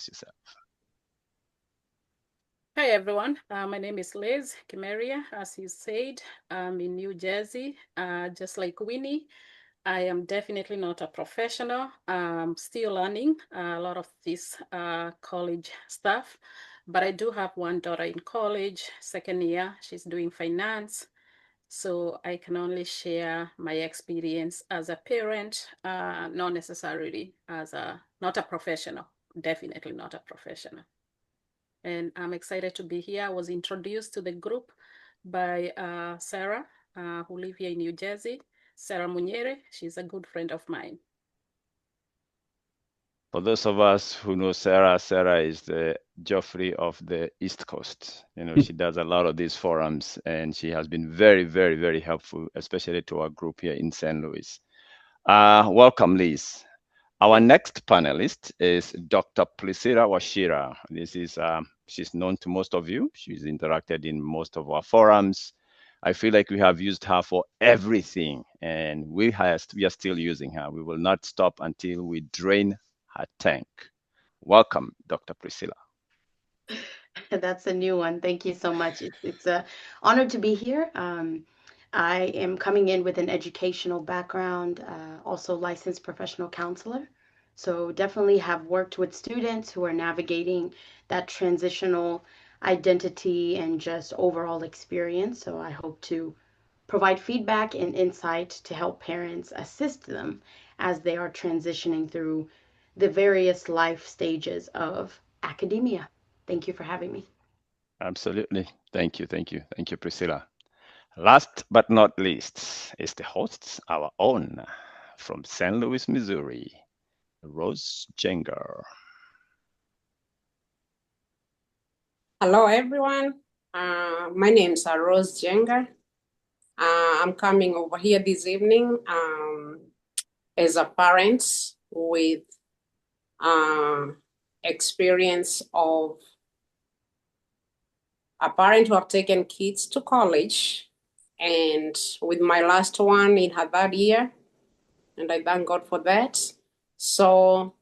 introduce yourself. Hi, everyone. My name is Liz Kimeria. As you said, I'm in New Jersey, just like Winnie. I am definitely not a professional. I'm still learning a lot of this college stuff, but I do have one daughter in college, second year. She's doing finance. So I can only share my experience as a parent, not necessarily not a professional, definitely not a professional. And I'm excited to be here. I was introduced to the group by Sarah, who lives here in New Jersey. Sarah Munyere, she's a good friend of mine. For those of us who know Sarah, Sarah is the Geoffrey of the East Coast. She does a lot of these forums, and she has been very, very, very helpful, especially to our group here in St. Louis. Welcome, Liz. Our next panelist is Dr. Priscilla Washira. She's known to most of you. She's interacted in most of our forums. I feel like we have used her for everything, and we are still using her. We will not stop until we drain her tank. Welcome, Dr. Priscilla. That's a new one. Thank you so much. It's an honor to be here. I am coming in with an educational background, also licensed professional counselor. So definitely have worked with students who are navigating that transitional identity and just overall experience. So I hope to provide feedback and insight to help parents assist them as they are transitioning through the various life stages of academia. Thank you for having me. Absolutely. Thank you, Priscilla. Last but not least is the host, our own, from St. Louis, Missouri, Rose Jenger. Hello, everyone. My name is Rose Jenger. I'm coming over here this evening as a parent with experience of a parent who have taken kids to college, and with my last one in her third year, and I thank God for that. So,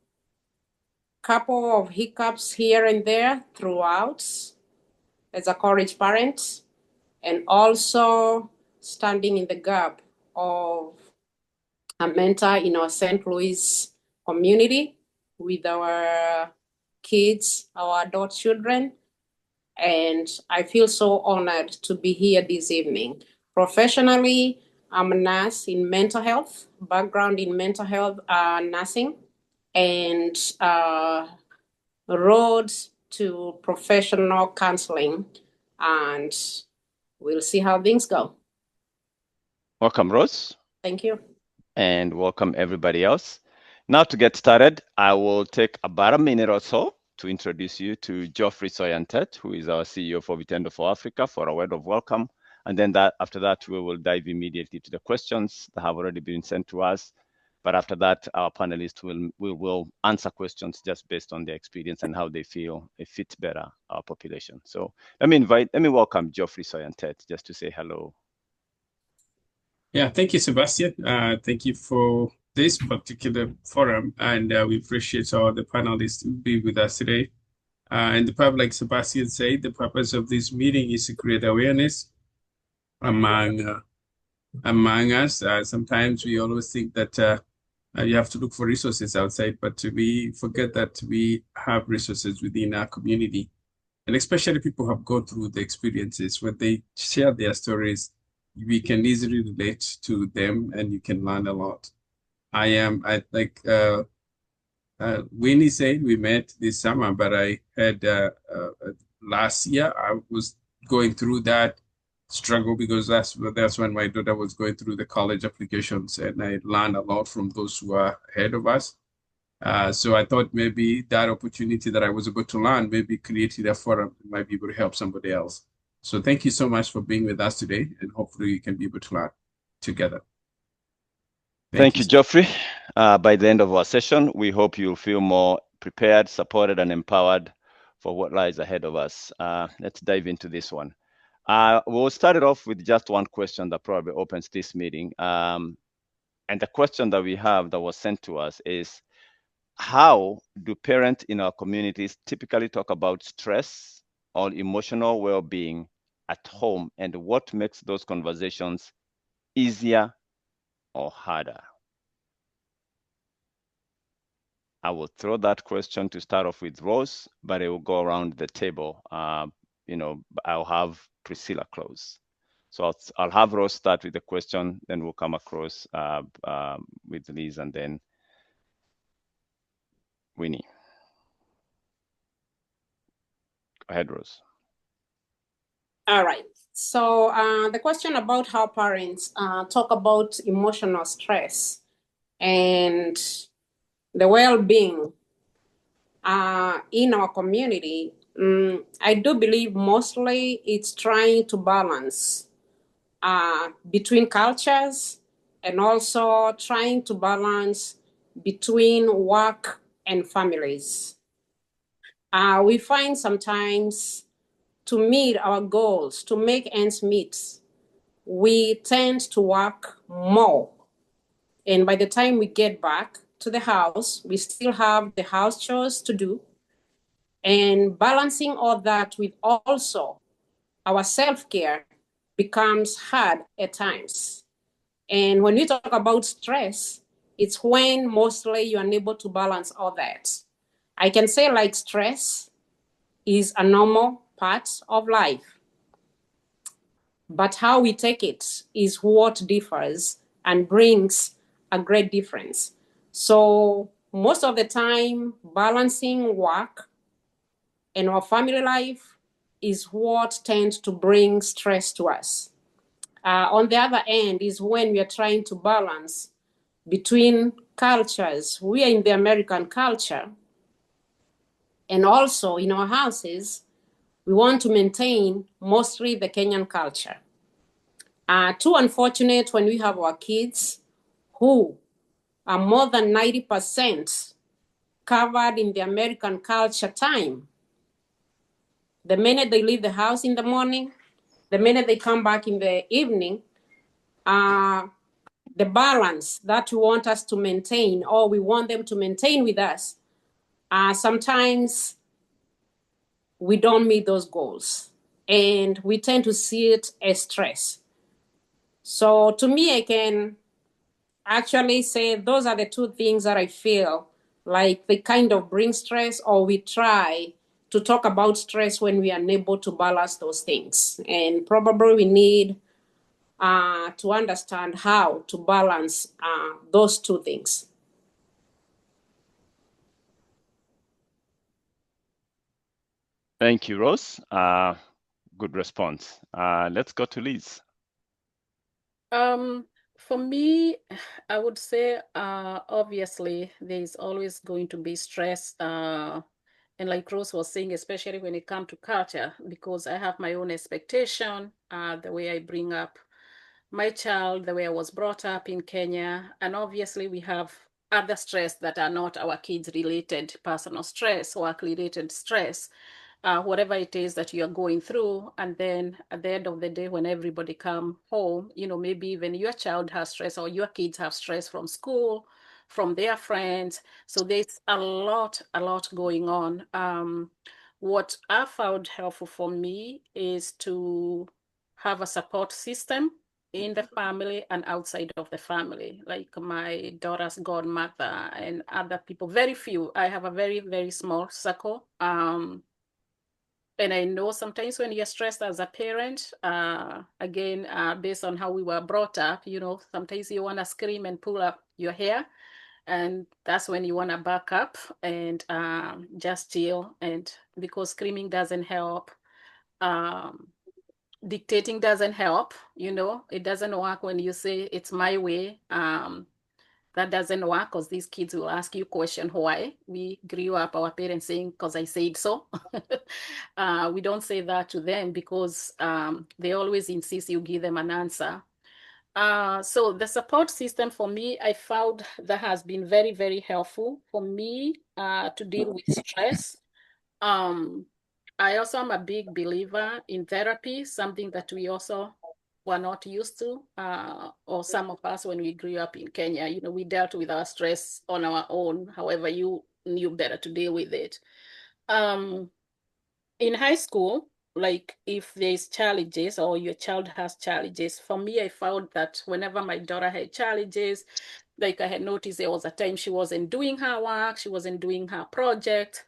couple of hiccups here and there throughout as a college parent, and also standing in the gap of a mentor in our St. Louis community with our kids, our adult children. And I feel so honored to be here this evening. Professionally, I'm a nurse in mental health, background in mental health nursing, and road to professional counseling. And we'll see how things go. Welcome, Rose. Thank you. And welcome everybody else. Now to get started, I will take about a minute or so to introduce you to Geoffrey Soyantet, who is our CEO for Vitendo for Africa, for a word of welcome. And then after that, we will dive immediately to the questions that have already been sent to us. But after that, our panelists will answer questions just based on their experience and how they feel it fits better our population. So let me welcome Geoffrey Soyantet just to say hello. Yeah, thank you, Sebastian. Thank you for this particular forum, and we appreciate all the panelists to be with us today. And like Sebastian said, the purpose of this meeting is to create awareness among us. Sometimes we always think that you have to look for resources outside, but we forget that we have resources within our community. And especially people who have gone through the experiences. When they share their stories, we can easily relate to them and you can learn a lot. Winnie said we met this summer, but I had last year I was going through that struggle because that's when my daughter was going through the college applications, and I learned a lot from those who are ahead of us. So I thought maybe that opportunity that I was able to learn, maybe creating a forum might be able to help somebody else. So thank you so much for being with us today, and hopefully you can be able to learn together. Thank you, Geoffrey. By the end of our session, we hope you'll feel more prepared, supported, and empowered for what lies ahead of us. Let's dive into this one. We'll start it off with just one question that probably opens this meeting. And the question that we have that was sent to us is, how do parents in our communities typically talk about stress or emotional well-being at home, and what makes those conversations easier or harder? I will throw that question to start off with Rose, but it will go around the table. I'll have Priscilla close. So I'll have Rose start with the question, then we'll come across with Liz and then Winnie. Go ahead, Rose. All right. So the question about how parents talk about emotional stress and the well-being in our community, I do believe mostly it's trying to balance between cultures and also trying to balance between work and families. We find sometimes to meet our goals, to make ends meet, we tend to work more. And by the time we get back to the house, we still have the house chores to do. And balancing all that with also our self-care becomes hard at times. And when we talk about stress, it's when mostly you're unable to balance all that. I can say like stress is a normal part of life, but how we take it is what differs and brings a great difference. So most of the time, balancing work and our family life is what tends to bring stress to us. On the other end is when we are trying to balance between cultures. We are in the American culture, and also in our houses, we want to maintain mostly the Kenyan culture. Too unfortunate when we have our kids who are more than 90% covered in the American culture time. The minute they leave the house in the morning, the minute they come back in the evening, the balance that we want us to maintain or we want them to maintain with us, sometimes we don't meet those goals and we tend to see it as stress. So to me, I can actually say those are the two things that I feel like they kind of bring stress, or we try to talk about stress when we are unable to balance those things. And probably we need to understand how to balance those two things. Thank you, Rose. Good response. Let's go to Liz. For me, I would say obviously there's always going to be stress. And like Rose was saying, especially when it comes to culture, because I have my own expectation, the way I bring up my child, the way I was brought up in Kenya. And obviously we have other stress that are not our kids related, personal stress, work related stress, whatever it is that you're going through. And then at the end of the day, when everybody come home, maybe even your child has stress or your kids have stress from school, from their friends. So there's a lot going on. What I found helpful for me is to have a support system in the family and outside of the family, like my daughter's godmother and other people. Very few. I have a very, very small circle. And I know sometimes when you're stressed as a parent, again, based on how we were brought up, sometimes you want to scream and pull up your hair. And that's when you want to back up and just chill. And because screaming doesn't help, dictating doesn't help, it doesn't work when you say it's my way. That doesn't work because these kids will ask you question why. We grew up our parents saying because I said so. We don't say that to them because they always insist you give them an answer. So the support system for me, I found that has been very, very helpful for me to deal with stress. Um, I also am a big believer in therapy, something that we also were not used to, or some of us when we grew up in Kenya, we dealt with our stress on our own. However, you knew better to deal with it. In high school, like if there's challenges or your child has challenges, for me, I found that whenever my daughter had challenges, like I had noticed there was a time she wasn't doing her work, she wasn't doing her project,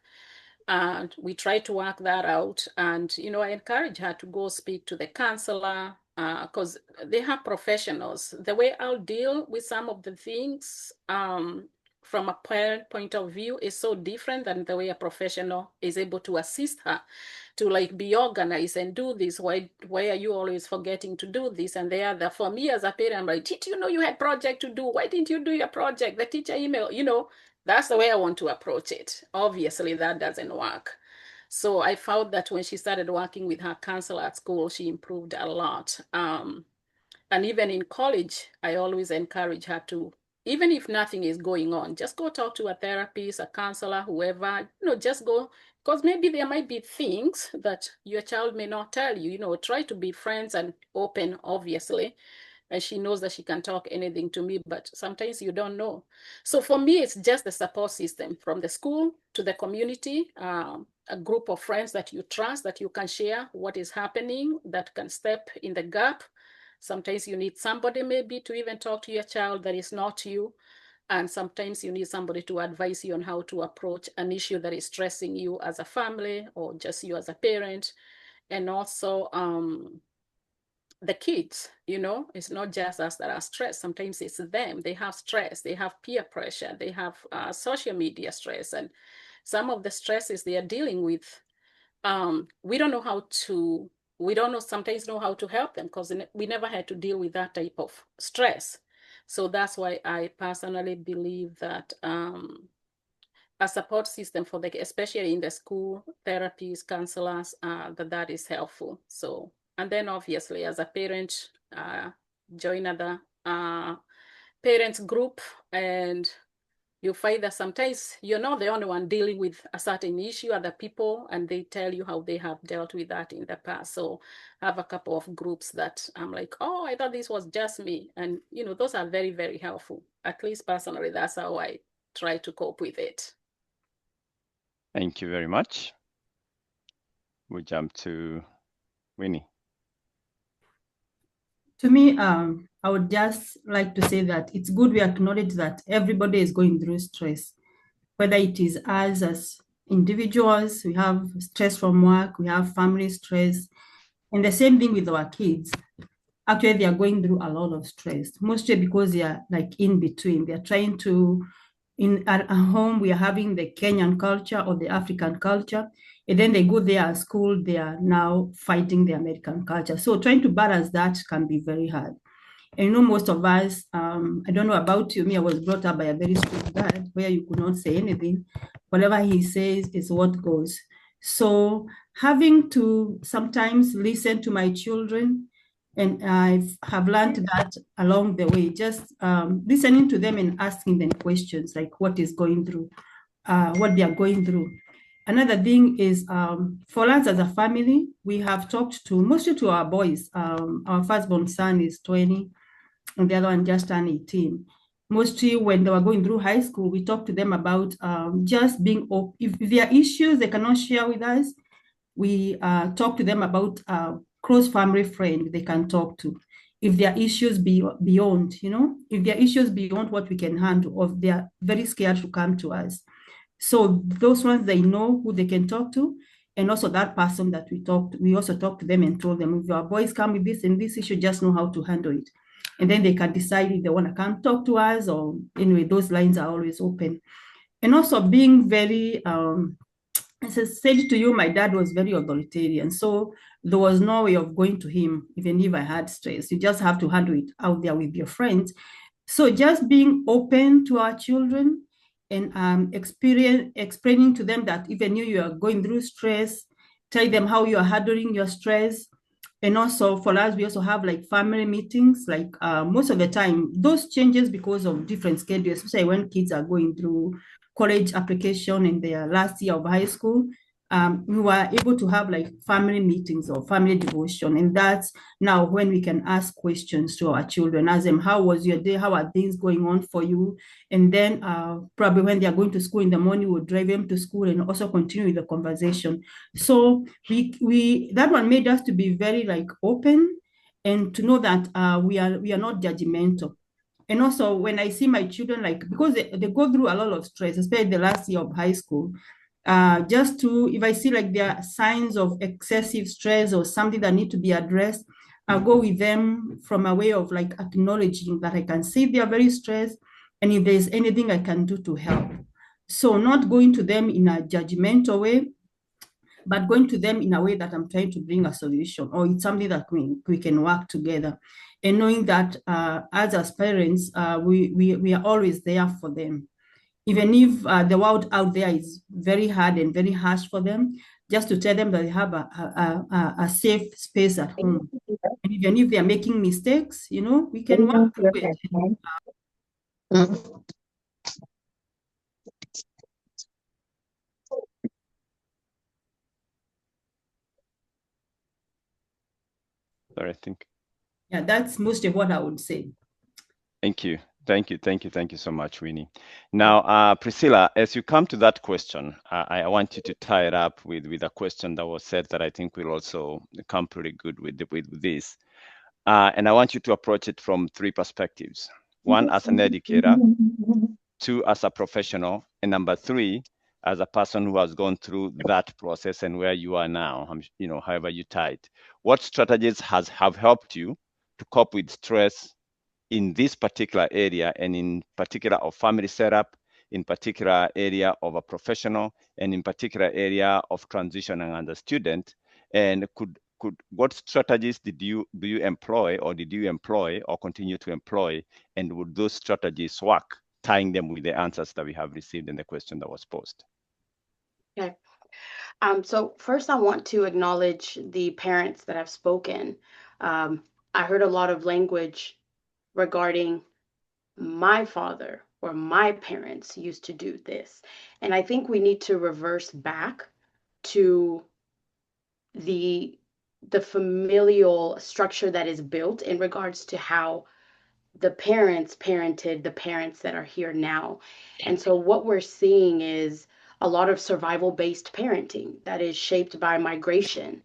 and we tried to work that out. And I encourage her to go speak to the counselor, because they have professionals. The way I'll deal with some of the things, from a parent point of view, is so different than the way a professional is able to assist her to like be organized and do this. Why are you always forgetting to do this? And the other, for me as a parent, I'm like, did you know you had project to do? Why didn't you do your project? The teacher email, that's the way I want to approach it. Obviously, that doesn't work. So I found that when she started working with her counselor at school, she improved a lot. And even in college, I always encourage her to, even if nothing is going on, just go talk to a therapist, a counselor, whoever, just go, because maybe there might be things that your child may not tell you. Try to be friends and open, obviously. And she knows that she can talk anything to me, but sometimes you don't know. So for me, it's just the support system from the school to the community, a group of friends that you trust, that you can share what is happening, that can step in the gap. Sometimes you need somebody maybe to even talk to your child that is not you. And sometimes you need somebody to advise you on how to approach an issue that is stressing you as a family or just you as a parent. And also, the kids, it's not just us that are stressed. Sometimes it's them. They have stress, they have peer pressure, they have social media stress, and some of the stresses they are dealing with, we don't know sometimes know how to help them because we never had to deal with that type of stress. So that's why I personally believe that a support system for especially in the school, therapies, counselors, that is helpful. So, and then obviously as a parent, join other parents group, and you find that sometimes you're not the only one dealing with a certain issue, other people, and they tell you how they have dealt with that in the past. So I have a couple of groups that I'm like, oh, I thought this was just me. And, those are very, very helpful. At least personally, that's how I try to cope with it. Thank you very much. We jump to Winnie. To me, I would just like to say that it's good we acknowledge that everybody is going through stress, whether it is us as individuals, we have stress from work, we have family stress, and the same thing with our kids. Actually, they are going through a lot of stress, mostly because they are like in between. They are trying to, at home, we are having the Kenyan culture or the African culture, and then they go there at school, they are now fighting the American culture. So trying to balance that can be very hard. And most of us, I don't know about you, me, I was brought up by a very strict dad where you could not say anything. Whatever he says is what goes. So having to sometimes listen to my children, and I have learned that along the way, just listening to them and asking them questions like what is going through, what they are going through. Another thing is for us as a family, we have talked to mostly to our boys. Our firstborn son is 20 and the other one just turned 18. Mostly when they were going through high school, we talked to them about just being open. If there are issues they cannot share with us, we talk to them about close family friend they can talk to. If there are issues beyond, if there are issues beyond what we can handle, or they are very scared to come to us. So those ones, they know who they can talk to. And also that person that we also talked to them and told them, if your boys come with this and this issue, just know how to handle it. And then they can decide if they want to come talk to us, or anyway, those lines are always open. And also being very, as I said to you, my dad was very authoritarian. So there was no way of going to him, even if I had stress. You just have to handle it out there with your friends. So just being open to our children and explaining to them that even you are going through stress, tell them how you are handling your stress. And also for us, we also have like family meetings, like most of the time, those changes because of different schedules, especially when kids are going through college application in their last year of high school. we were able to have like family meetings or family devotion. And that's now when we can ask questions to our children, ask them, how was your day? How are things going on for you? And then probably when they are going to school in the morning, we'll drive them to school and also continue with the conversation. So we that one made us to be very like open and to know that we are not judgmental. And also when I see my children, like, because they go through a lot of stress, especially the last year of high school, just to, if I see like there are signs of excessive stress or something that need to be addressed, I'll go with them from a way of like acknowledging that I can see they are very stressed and if there's anything I can do to help. So not going to them in a judgmental way, but going to them in a way that I'm trying to bring a solution, or it's something that we can work together. And knowing that as parents, we are always there for them. Even if the world out there is very hard and very harsh for them, just to tell them that they have a safe space at home. And even if they are making mistakes, we can work through it. Sorry, I think. Yeah, that's most of what I would say. Thank you. Thank you so much, Winnie. Now, Priscilla, as you come to that question, I want you to tie it up with a question that was said that I think will also come pretty good with this. And I want you to approach it from three perspectives. One, as an educator, two, as a professional, and number three, as a person who has gone through that process and where you are now, however you tie it. What strategies have helped you to cope with stress in this particular area, and in particular of family setup, in particular area of a professional, and in particular area of transitioning as a student? And what strategies do you employ, or did you employ, or continue to employ, and would those strategies work, tying them with the answers that we have received in the question that was posed? Okay. So first I want to acknowledge the parents that have spoken. I heard a lot of language regarding my father or my parents used to do this. And I think we need to reverse back to the familial structure that is built in regards to how the parents parented the parents that are here now. And so what we're seeing is a lot of survival based parenting that is shaped by migration.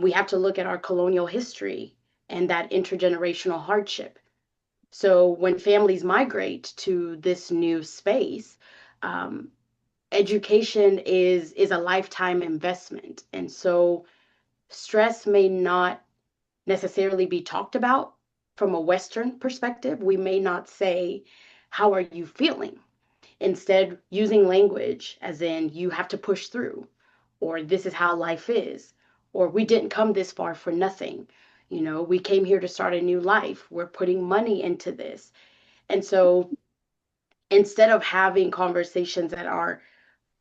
We have to look at our colonial history and that intergenerational hardship. So when families migrate to this new space, um, education is a lifetime investment. And so stress may not necessarily be talked about from a Western perspective. We may not say, how are you feeling? Instead, using language as in, you have to push through, or this is how life is, or we didn't come this far for nothing. We came here to start a new life. We're putting money into this. And so instead of having conversations that are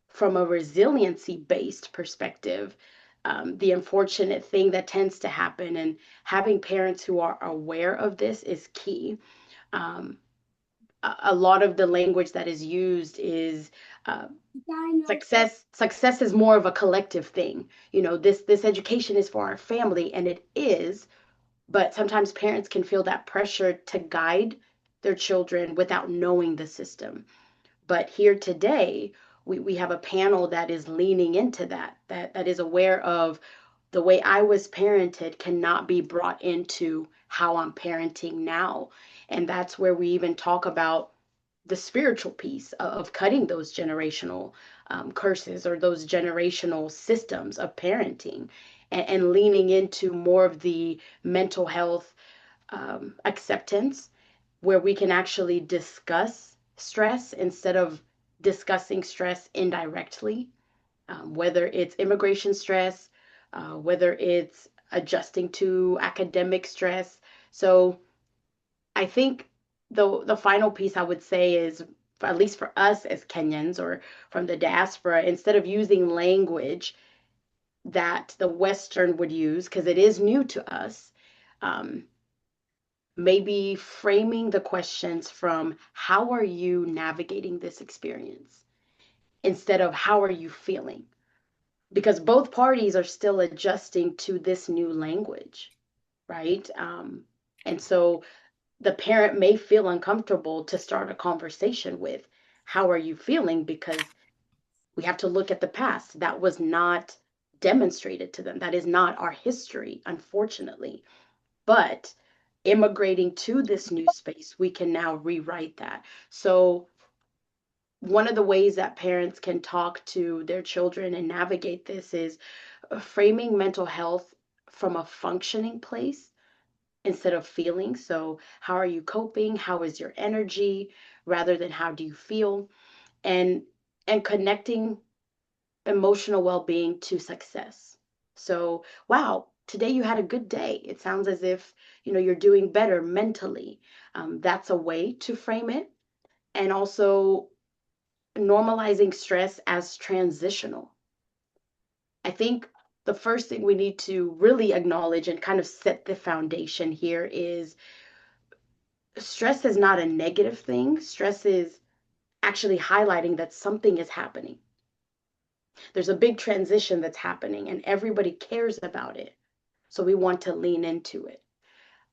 from a resiliency based perspective, the unfortunate thing that tends to happen, and having parents who are aware of this is key. Um, a lot of the language that is used is uh, success is more of a collective thing. This education is for our family, and it is, but sometimes parents can feel that pressure to guide their children without knowing the system. But here today, we have a panel that is leaning into that is aware of the way I was parented cannot be brought into how I'm parenting now. And that's where we even talk about the spiritual piece of cutting those generational curses or those generational systems of parenting, and leaning into more of the mental health acceptance, where we can actually discuss stress instead of discussing stress indirectly, whether it's immigration stress, whether it's adjusting to academic stress. So I think the final piece I would say is, at least for us as Kenyans or from the diaspora, instead of using language that the Western would use, because it is new to us, um, maybe framing the questions from how are you navigating this experience instead of how are you feeling? because both parties are still adjusting to this new language, right? And so the parent may feel uncomfortable to start a conversation with, how are you feeling? Because we have to look at the past. That was not demonstrated to them. That is not our history, unfortunately. But immigrating to this new space, we can now rewrite that. So one of the ways that parents can talk to their children and navigate this is framing mental health from a functioning place instead of feeling. So, how are you coping? How is your energy? Rather than how do you feel? And connecting emotional well-being to success. So, wow, today you had a good day. It sounds as if you're doing better mentally. That's a way to frame it. And also normalizing stress as transitional. I think the first thing we need to really acknowledge and kind of set the foundation here is stress is not a negative thing. Stress is actually highlighting that something is happening. There's a big transition that's happening, and everybody cares about it. So we want to lean into it.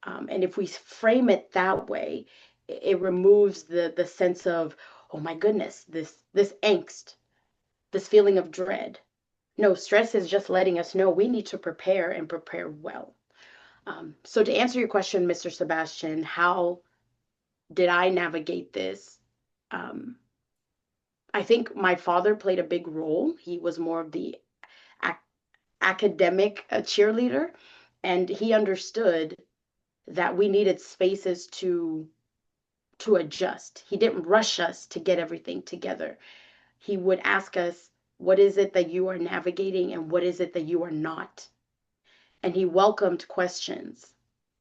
And if we frame it that way, it removes the sense of, oh my goodness, this angst, this feeling of dread. No, stress is just letting us know we need to prepare and prepare well. So to answer your question, Mr. Sebastian, how did I navigate this? Um, I think my father played a big role. He was more of the ac- academic cheerleader, and he understood that we needed spaces to adjust. He didn't rush us to get everything together. He would ask us, what is it that you are navigating and what is it that you are not? And he welcomed questions,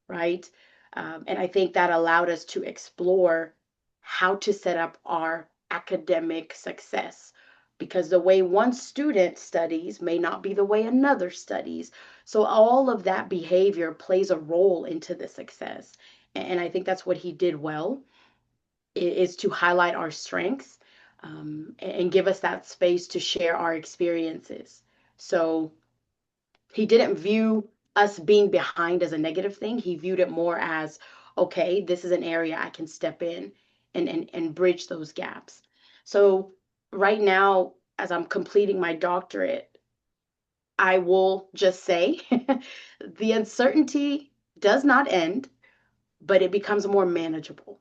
right? And I think that allowed us to explore how to set up our academic success, because the way one student studies may not be the way another studies. So all of that behavior plays a role into the success. And I think that's what he did well, is to highlight our strengths, and give us that space to share our experiences. So he didn't view us being behind as a negative thing. He viewed it more as, okay, this is an area I can step in and bridge those gaps. So right now, as I'm completing my doctorate, I will just say the uncertainty does not end, but it becomes more manageable.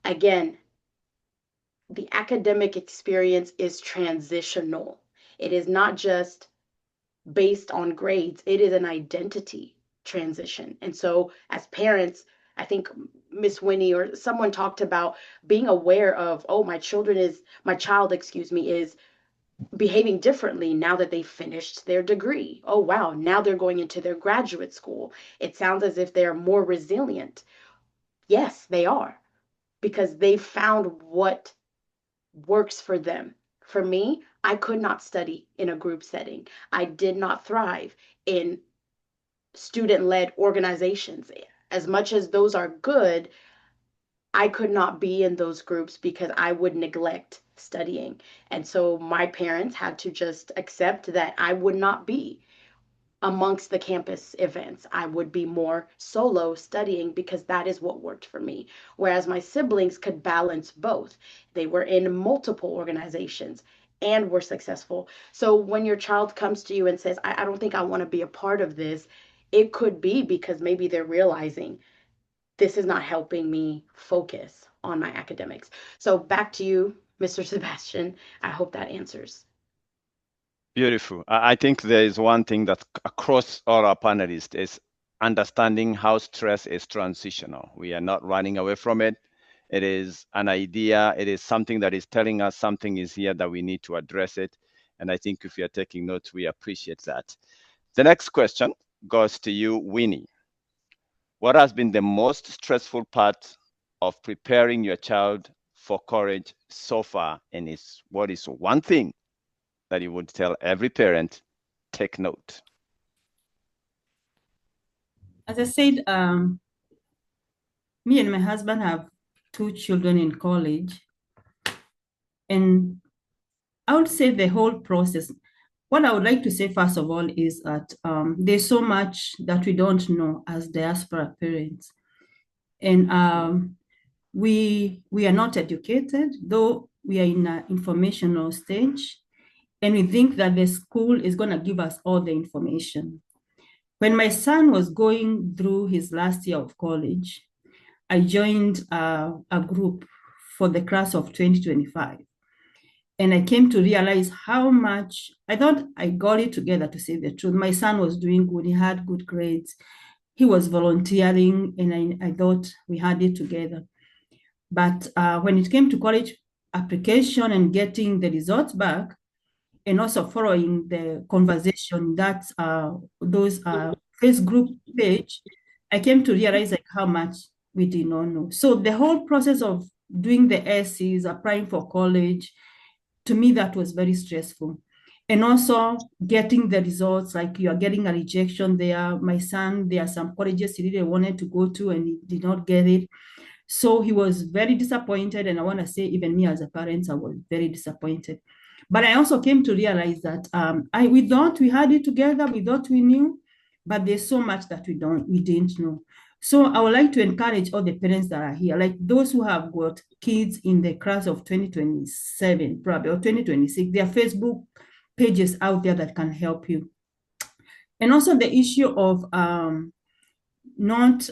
Again, the academic experience is transitional. It is not just based on grades, it is an identity transition. And so, as parents, I think Miss Winnie or someone talked about being aware of, oh, my child, excuse me, is behaving differently now that they finished their degree. Oh, wow, now they're going into their graduate school. It sounds as if they're more resilient. Yes, they are, because they've found what works for them. For me, I could not study in a group setting. I did not thrive in student led organizations. As much as those are good, I could not be in those groups because I would neglect studying. And so my parents had to just accept that I would not be amongst the campus events. I would be more solo studying because that is what worked for me. Whereas my siblings could balance both. They were in multiple organizations and were successful. So when your child comes to you and says, I don't think I want to be a part of this, it could be because maybe they're realizing this is not helping me focus on my academics. So back to you, Mr. Sebastian. I hope that answers. Beautiful. I think there is one thing that across all our panelists is understanding how stress is transitional. We are not running away from it. It is an idea. It is something that is telling us something is here that we need to address it. And I think if you're taking notes, we appreciate that. The next question goes to you, Winnie. What has been the most stressful part of preparing your child for college so far? And what is one thing that you would tell every parent? Take note. As I said, me and my husband have 2 children in college. And I would say the whole process, what I would like to say, first of all, is that there's so much that we don't know as diaspora parents. And we are not educated, though we are in an informational stage. And we think that the school is going to give us all the information. When my son was going through his last year of college, I joined a group for the class of 2025. And I came to realize how much I thought I got it together, to say the truth. My son was doing good, he had good grades, he was volunteering, and I thought we had it together. But when it came to college application and getting the results back, and also following the conversation that those Facebook page, I came to realize like how much we did not know. So the whole process of doing the essays, applying for college, to me that was very stressful. And also getting the results, like you are getting a rejection there. My son, there are some colleges he really wanted to go to and he did not get it. So he was very disappointed. And I want to say, even me as a parent, I was very disappointed. But I also came to realize that we thought we had it together, we thought we knew, but there's so much that we didn't know. So I would like to encourage all the parents that are here, like those who have got kids in the class of 2027, probably, or 2026, there are Facebook pages out there that can help you. And also the issue of not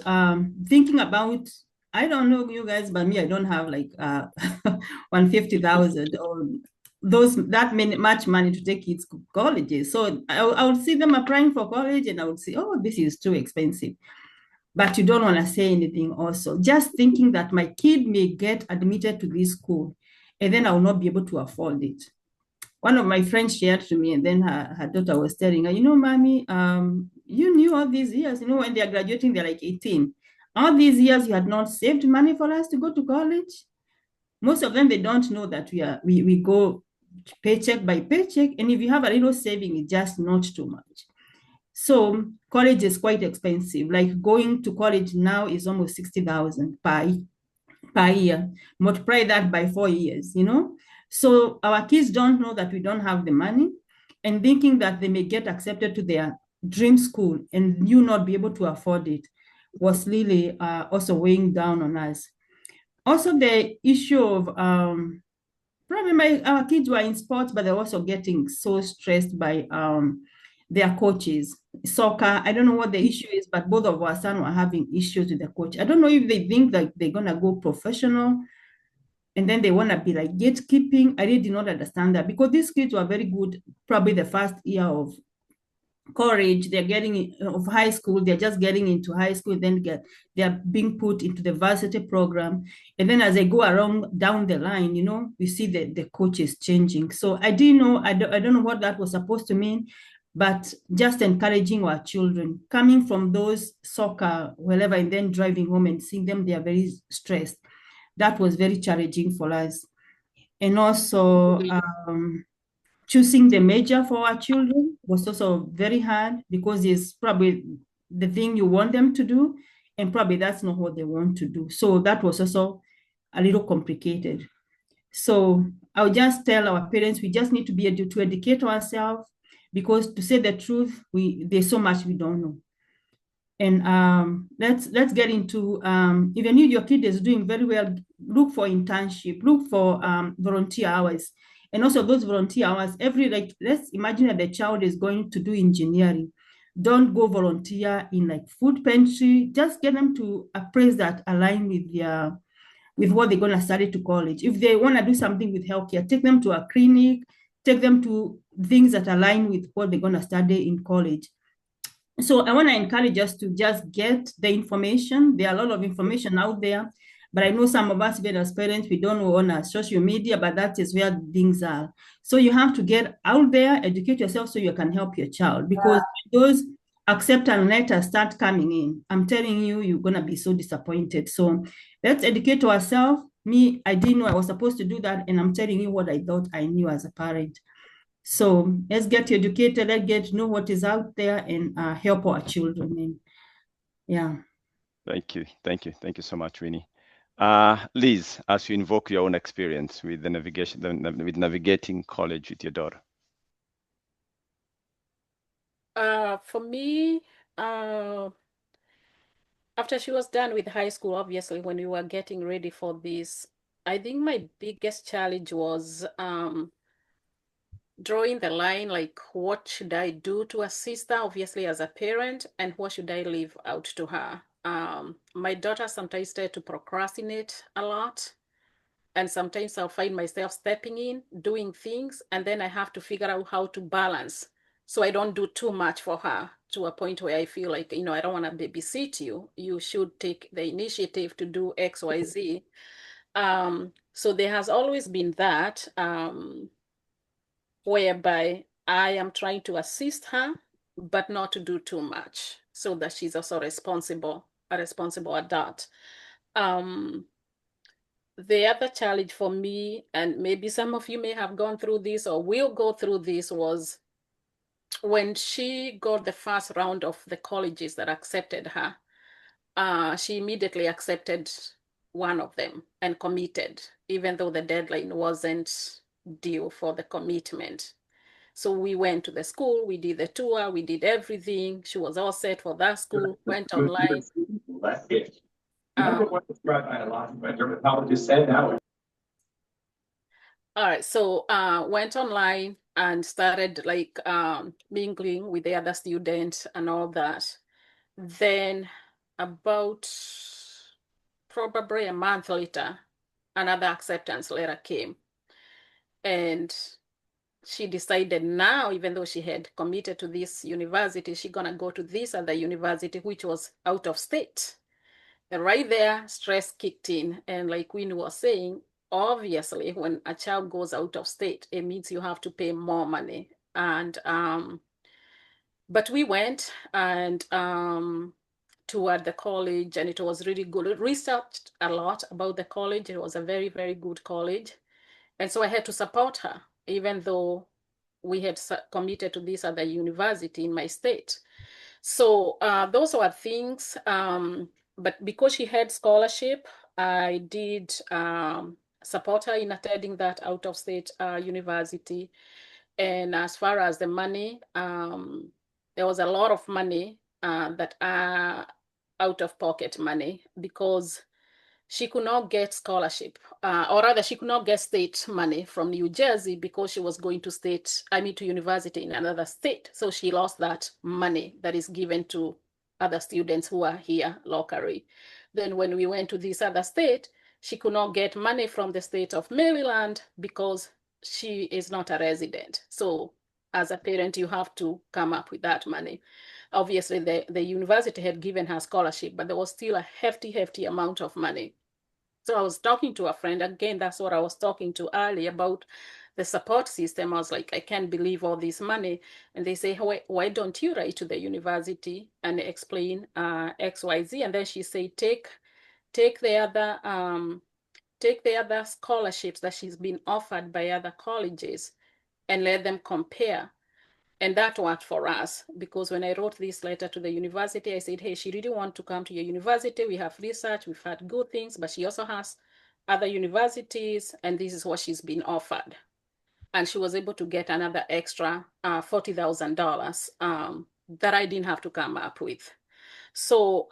thinking about, I don't know you guys, but me, I don't have like 150,000 or much money to take kids to colleges. So I would see them applying for college and I would say, oh, this is too expensive. But you don't want to say anything also. Just thinking that my kid may get admitted to this school and then I will not be able to afford it. One of my friends shared to me, and then her daughter was telling her, mommy, you knew all these years, when they are graduating, they're like 18. All these years you had not saved money for us to go to college. Most of them, they don't know that we go paycheck by paycheck. And if you have a little saving, it's just not too much. So college is quite expensive. Like going to college now is almost 60,000 per year. Multiply that by 4 years, So our kids don't know that we don't have the money, and thinking that they may get accepted to their dream school and you not be able to afford it was really also weighing down on us. Also, the issue of probably our kids were in sports, but they're also getting so stressed by their coaches. Soccer, I don't know what the issue is, but both of our sons were having issues with the coach. I don't know if they think like they're gonna go professional and then they want to be like gatekeeping. I really did not understand that, because these kids were very good, probably the first year of college, they're getting of high school, they're just getting into high school, then they're being put into the varsity program, and then as they go around down the line, we see the coaches changing. So I didn't know, I don't know what that was supposed to mean, but just encouraging our children coming from those soccer wherever and then driving home and seeing them, they are very stressed. That was very challenging for us. And also choosing the major for our children was also very hard, because it's probably the thing you want them to do, and probably that's not what they want to do. So that was also a little complicated. So I'll just tell our parents, we just need to be able to educate ourselves, because to say the truth, there's so much we don't know. And let's get into, even if your kid is doing very well, look for internship, look for volunteer hours. And also those volunteer hours, let's imagine that the child is going to do engineering. Don't go volunteer in like food pantry. Just get them to a place that align with what they're going to study to college. If they want to do something with healthcare, take them to a clinic, take them to things that align with what they're going to study in college. So I want to encourage us to just get the information. There are a lot of information out there, but I know some of us, even as parents, we don't know on our social media, but that is where things are. So you have to get out there, educate yourself so you can help your child, because those acceptance letters start coming in, I'm telling you, you're going to be so disappointed. So let's educate ourselves. Me, I didn't know I was supposed to do that, and I'm telling you what I thought I knew as a parent. So let's get educated, let's get to know what is out there, and help our children. And yeah. Thank you. Thank you. Thank you so much, Winnie. Liz, as you invoke your own experience with the navigating college with your daughter. For me, after she was done with high school, obviously, when we were getting ready for this, I think my biggest challenge was drawing the line, like what should I do to assist her, obviously as a parent, and what should I leave out to her. My daughter sometimes started to procrastinate a lot, and sometimes I'll find myself stepping in, doing things, and then I have to figure out how to balance so I don't do too much for her to a point where I feel like, I don't want to babysit you. You should take the initiative to do X, Y, Z. So there has always been that. Whereby I am trying to assist her, but not to do too much, so that she's also a responsible adult. Um, the other challenge for me, and maybe some of you may have gone through this or will go through this, was when she got the first round of the colleges that accepted her. She immediately accepted one of them and committed, even though the deadline wasn't due for the commitment. So we went to the school, we did the tour, we did everything. She was all set for that school, went online. All right, so went online and started like mingling with the other students and all that. Then about probably a month later, another acceptance letter came. And she decided now, even though she had committed to this university, she's gonna go to this other university, which was out of state. And right there, stress kicked in. And like Queen was saying, obviously, when a child goes out of state, it means you have to pay more money. And but we went and toured the college, and it was really good. We researched a lot about the college. It was a very, very good college. And so I had to support her, even though we had committed to this other university in my state. So those were things. But because she had scholarship, I did support her in attending that out of state university. And as far as the money, there was a lot of money that are out of pocket money, because she could not get scholarship, or rather, she could not get state money from New Jersey because she was going to to university in another state. So she lost that money that is given to other students who are here locally. Then when we went to this other state, she could not get money from the state of Maryland because she is not a resident. So as a parent, you have to come up with that money. Obviously, the university had given her scholarship, but there was still a hefty, hefty amount of money. So I was talking to a friend, again, that's what I was talking to earlier about the support system. I was like, I can't believe all this money. And they say, why don't you write to the university and explain XYZ? And then she said, take the other scholarships that she's been offered by other colleges and let them compare. And that worked for us, because when I wrote this letter to the university, I said, hey, she really wants to come to your university. We have research, we've had good things, but she also has other universities, and this is what she's been offered. And she was able to get another extra $40,000 that I didn't have to come up with. So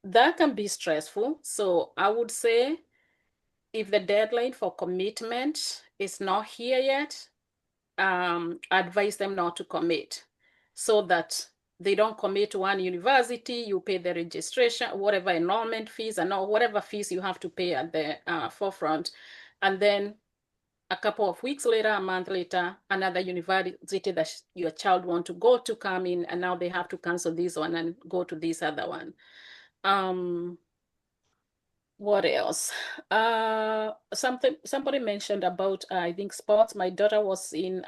that can be stressful. So I would say if the deadline for commitment is not here yet, advise them not to commit, so that they don't commit to one university. You pay the registration, whatever enrollment fees, and all whatever fees you have to pay at the forefront. And then a couple of weeks later, a month later, another university that your child want to go to come in, and now they have to cancel this one and go to this other one. What else? Somebody mentioned about I think sports. My daughter was in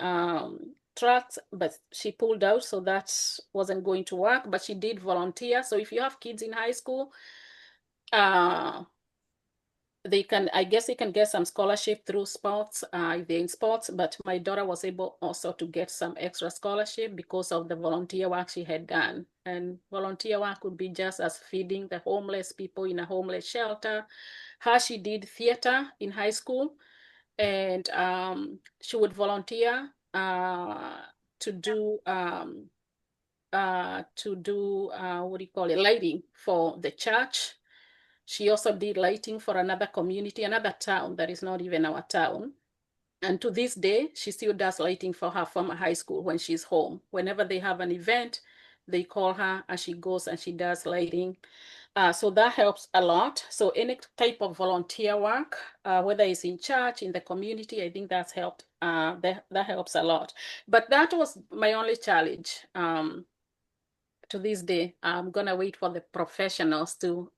tracks, but she pulled out, so that wasn't going to work. But she did volunteer. So if you have kids in high school, I guess they can get some scholarship through sports if they're in sports. But my daughter was able also to get some extra scholarship because of the volunteer work she had done. And volunteer work could be just as feeding the homeless people in a homeless shelter. She did theater in high school, and she would volunteer to do to do, what do you call it, lighting for the church. She also did lighting for another community, another town that is not even our town. And to this day, she still does lighting for her former high school when she's home. Whenever they have an event, they call her and she goes and she does lighting. So that helps a lot. So any type of volunteer work, whether it's in church, in the community, I think that's helped. That helps a lot. But that was my only challenge. To this day, I'm gonna wait for the professionals to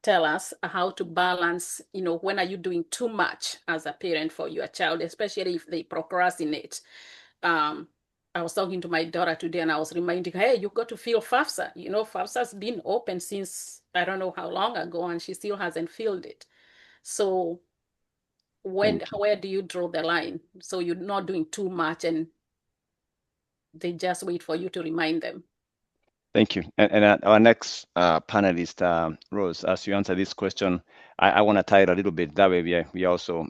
tell us how to balance, when are you doing too much as a parent for your child, especially if they procrastinate. Um, I was talking to my daughter today and I was reminding her, hey, you got to feel FAFSA. FAFSA's been open since I don't know how long ago and she still hasn't filled it. So where do you draw the line? So you're not doing too much and they just wait for you to remind them. Thank you. And our next panelist, Rose, as you answer this question, I want to tie it a little bit. That way we also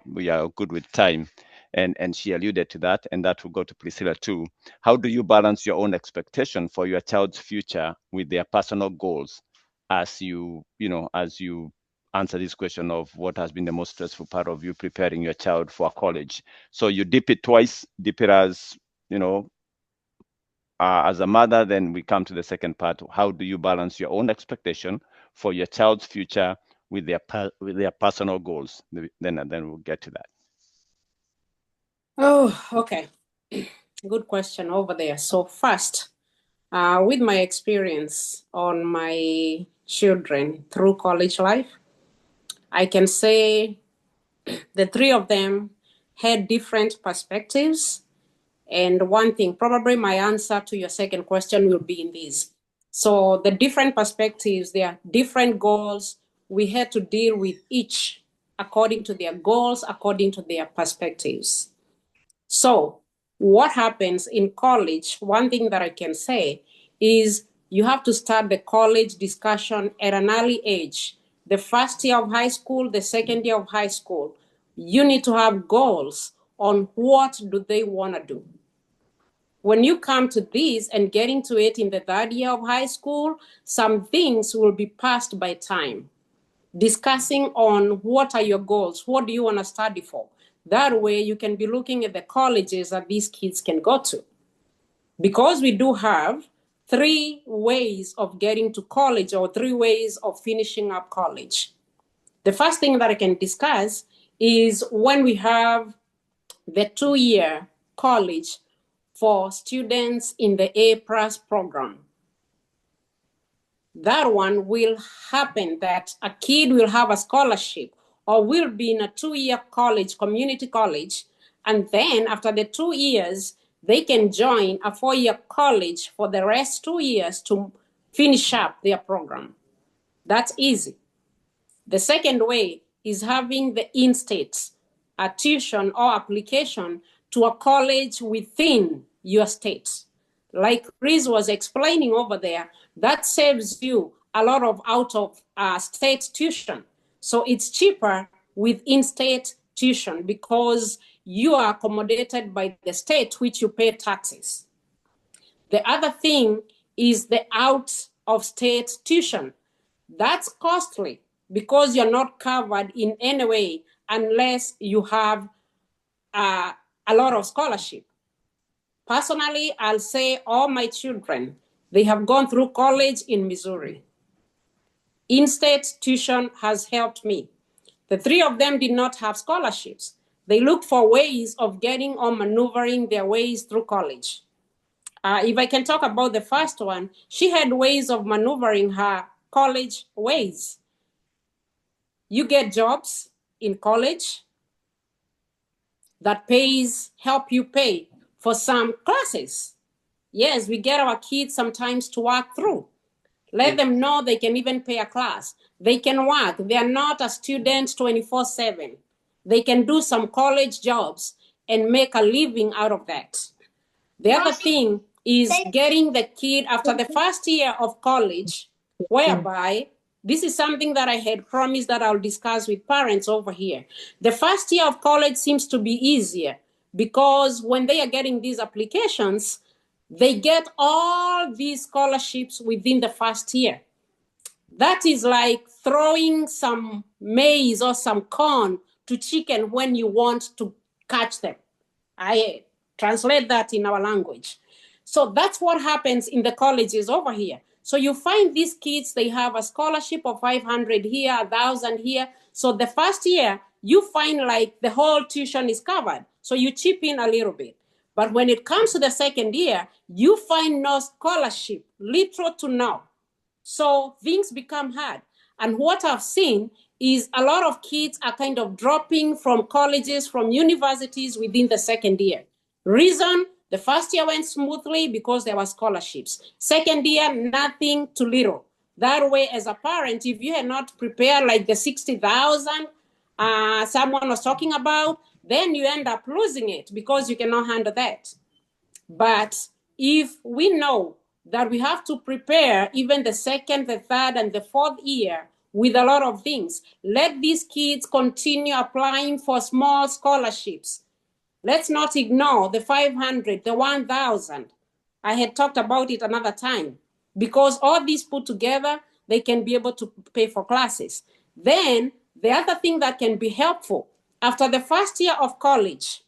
we are good with time. And she alluded to that, and that will go to Priscilla too. How do you balance your own expectation for your child's future with their personal goals as you answer this question of what has been the most stressful part of you preparing your child for college? So you dip it twice, dip it as as a mother, then we come to the second part. How do you balance your own expectation for your child's future with their personal goals? Then we'll get to that. Oh, okay. Good question over there. So first, with my experience on my children through college life, I can say the three of them had different perspectives. And one thing, probably my answer to your second question will be in this. So the different perspectives, their different goals, we had to deal with each according to their goals, according to their perspectives. So what happens in college, one thing that I can say is you have to start the college discussion at an early age. The first year of high school, the second year of high school, you need to have goals on what do they want to do. When you come to this and getting to it in the third year of high school, some things will be passed by time. Discussing on what are your goals, what do you want to study for? That way you can be looking at the colleges that these kids can go to. Because we do have 3 ways of getting to college or 3 ways of finishing up college. The first thing that I can discuss is when we have the 2-year college for students in the A+ program. That one will happen that a kid will have a scholarship or will be in a 2-year college, community college, and then after the 2 years, they can join a 4-year college for the rest 2 years to finish up their program. That's easy. The second way is having the in-state, a tuition or application to a college within your state. Like Chris was explaining over there, that saves you a lot of out-of-state tuition. So it's cheaper with in-state tuition because you are accommodated by the state which you pay taxes. The other thing is the out-of-state tuition. That's costly because you're not covered in any way unless you have a lot of scholarship. Personally, I'll say all my children, they have gone through college in Missouri. In-state tuition has helped me. The 3 of them did not have scholarships. They looked for ways of getting or maneuvering their ways through college. If I can talk about the first one, she had ways of maneuvering her college ways. You get jobs in college that help you pay for some classes. Yes, we get our kids sometimes to work through. Let them know they can even pay a class. They can work. They are not a student 24/7. They can do some college jobs and make a living out of that. The other thing is getting the kid after the first year of college, whereby this is something that I had promised that I'll discuss with parents over here. The first year of college seems to be easier because when they are getting these applications, they get all these scholarships within the first year. That is like throwing some maize or some corn to chicken when you want to catch them. I translate that in our language. So that's what happens in the colleges over here. So you find these kids, they have a scholarship of 500 here, 1,000 here. So the first year, you find like the whole tuition is covered. So you chip in a little bit. But when it comes to the second year, you find no scholarship, little to no. So things become hard. And what I've seen is a lot of kids are kind of dropping from colleges, from universities within the second year. Reason, the first year went smoothly because there were scholarships. Second year, nothing to little. That way, as a parent, if you had not prepared like the 60,000 someone was talking about, then you end up losing it because you cannot handle that. But if we know that we have to prepare even the second, the third, and the fourth year with a lot of things, let these kids continue applying for small scholarships. Let's not ignore the 500, the 1,000. I had talked about it another time because all these put together, they can be able to pay for classes. Then the other thing that can be helpful after the first year of college,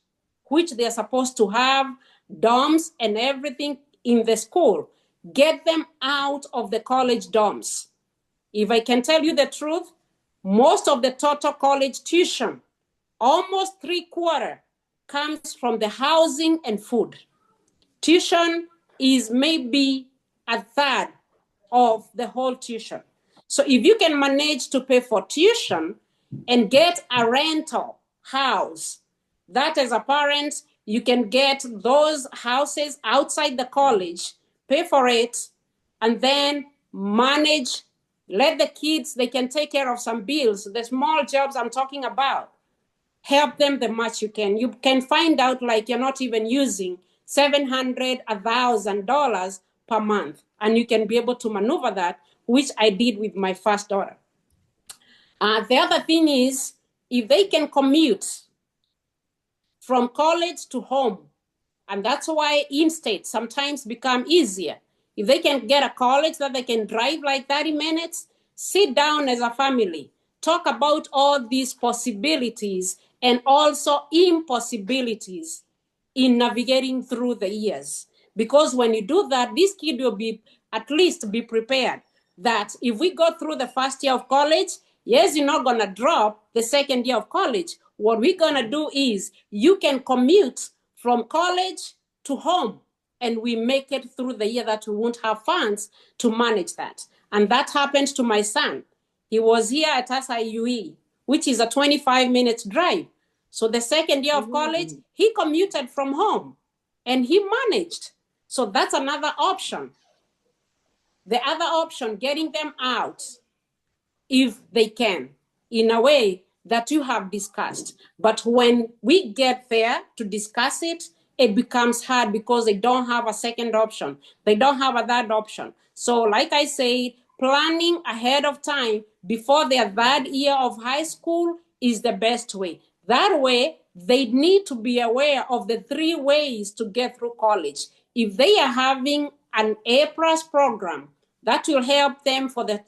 which they're supposed to have dorms and everything in the school, get them out of the college dorms. If I can tell you the truth, most of the total college tuition, almost 3/4, comes from the housing and food. Tuition is maybe a third of the whole tuition. So if you can manage to pay for tuition and get a rental house, that as a parent, you can get those houses outside the college, pay for it, and then manage, let the kids, they can take care of some bills, the small jobs I'm talking about. Help them the much you can. You can find out like you're not even using $700, $1,000 per month, and you can be able to maneuver that, which I did with my first daughter. The other thing is, if they can commute from college to home, and that's why in-state sometimes become easier. If they can get a college that they can drive like 30 minutes, sit down as a family, talk about all these possibilities and also impossibilities in navigating through the years. Because when you do that, this kid will be at least be prepared that if we go through the first year of college, yes, you're not going to drop the second year of college. What we're going to do is you can commute from college to home, and we make it through the year that we won't have funds to manage that. And that happened to my son. He was here at SIUE, which is a 25-minute drive. So the second year of college, he commuted from home and he managed. So that's another option. The other option, getting them out if they can, in a way that you have discussed. But when we get there to discuss it, it becomes hard because they don't have a second option. They don't have a third option. So like I said, planning ahead of time before their third year of high school is the best way. That way, they need to be aware of the 3 ways to get through college. If they are having an A+ program, that will help them for the